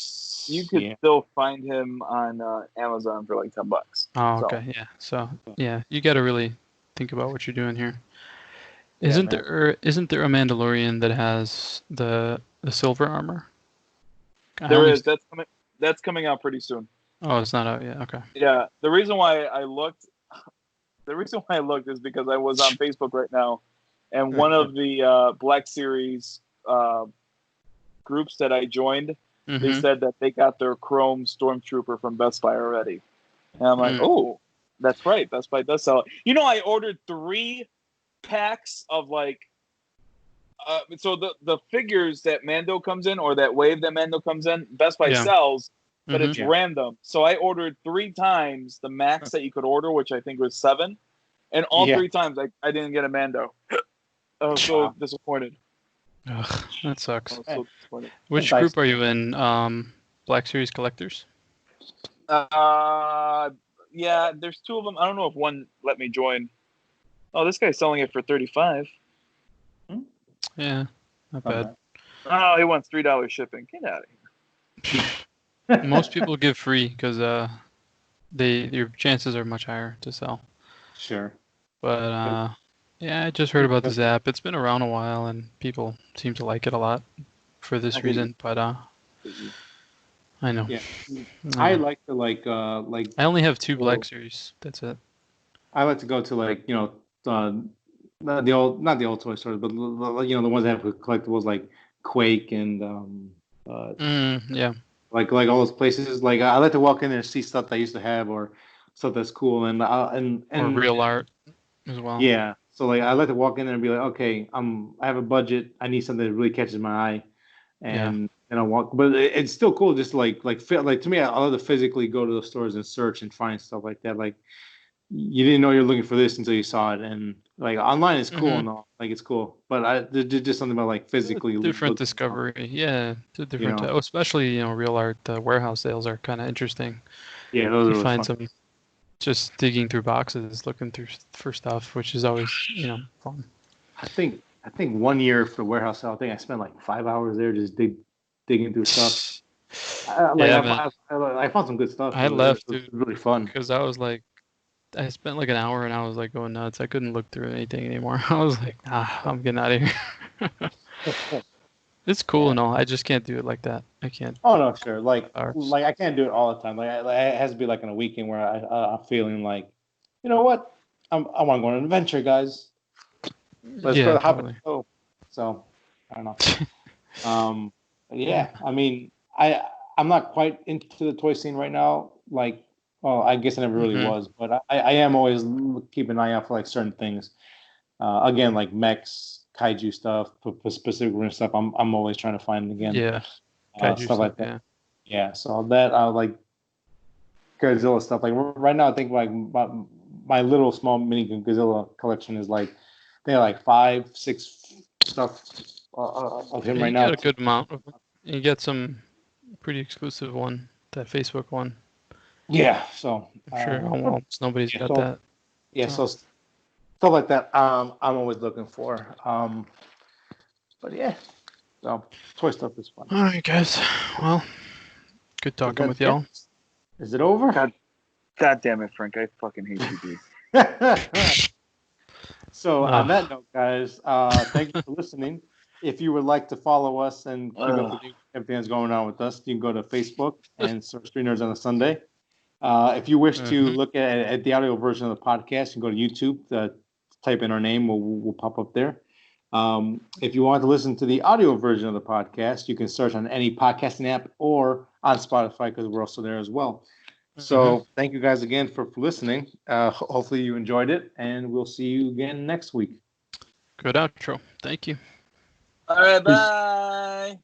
could still find him on Amazon for like $10. Oh, okay, yeah. So yeah, you gotta really think about what you're doing here. Yeah, Isn't there a Mandalorian that has the silver armor? There is. That's coming out pretty soon. Oh, it's not out yet. Okay. Yeah. The reason why I looked is because I was on Facebook right now, and one of the Black Series groups that I joined, they said that they got their Chrome Stormtrooper from Best Buy already. And I'm like, oh, that's right. Best Buy does sell it. You know, I ordered 3 packs of so the figures that Mando comes in, or that wave that Mando comes in, Best Buy sells, but it's random. So I ordered 3 times the max that you could order, which I think was 7. And all 3 times I didn't get a Mando. I was so disappointed. Ugh, that sucks. So disappointed. Which group are you in? Black Series Collectors? Yeah, there's 2 of them. I don't know if one let me join. Oh, this guy's selling it for $35. Yeah, not bad. Oh, he wants $3 shipping. Get out of here. Most people give free because your chances are much higher to sell. Sure. But yeah, I just heard about this app. It's been around a while, and people seem to like it a lot for this reason. But I know. Yeah, I like to like. I only have 2 Black Series. That's it. I like to go to not the old toy stores, but the ones that have collectibles like Quake and like all those places. Like I like to walk in there and see stuff that I used to have or stuff that's cool and or real art as well. Yeah, so like I like to walk in there and be like, okay, I have a budget. I need something that really catches my eye, and I walk. But it's still cool, just like to me, I love to physically go to the stores and search and find stuff like that. Like you didn't know you're looking for this until you saw it, and like online is cool and all, like it's cool. But there's just something about like physically different discovery. Yeah, different. Especially real art. The warehouse sales are kind of interesting. Yeah, those you are find fun. some. Just digging through boxes, looking for stuff, which is always fun. I think 1 year for the warehouse sale, I think I spent like 5 hours there just digging through stuff. I found some good stuff. I left. It was really fun because I was like, I spent like an hour and I was like going nuts. I couldn't look through anything anymore. I was like, I'm getting out of here. It's cool and all. I just can't do it like that. I can't. Oh no, sure. Like I can't do it all the time. Like it has to be like on a weekend where I'm feeling like, you know what, I want to go on an adventure, guys. Let's go hop in the show. So I don't know. Yeah. I mean, I'm not quite into the toy scene right now. Like, well, I guess I never really was, but I am always keeping an eye out for like certain things. Again, like mechs. Kaiju stuff, specific stuff. I'm always trying to find again. Yeah, kaiju stuff like that. Yeah, so that like Godzilla stuff. Like right now, I think like my little small mini Godzilla collection is like they have like 5-6 stuff of him right now. You got a good amount of them. You get some pretty exclusive one, that Facebook one. Yeah, so I'm sure almost nobody's got that. Yeah, so stuff like that, I'm always looking for. But yeah, so toy stuff is fun. All right, guys. Well, good talking with y'all. Is it over? God damn it, Frank! I fucking hate you, dude. So on that note, guys, thank you for listening. If you would like to follow us and keep up with everything that's going on with us, you can go to Facebook and search Three Nerds on a Sunday. If you wish to look at the audio version of the podcast, you can go to YouTube. Type in our name, we'll pop up there. If you want to listen to the audio version of the podcast, you can search on any podcasting app or on Spotify because we're also there as well. So thank you guys again for listening. Hopefully you enjoyed it, and we'll see you again next week. Good outro. Thank you. All right, bye.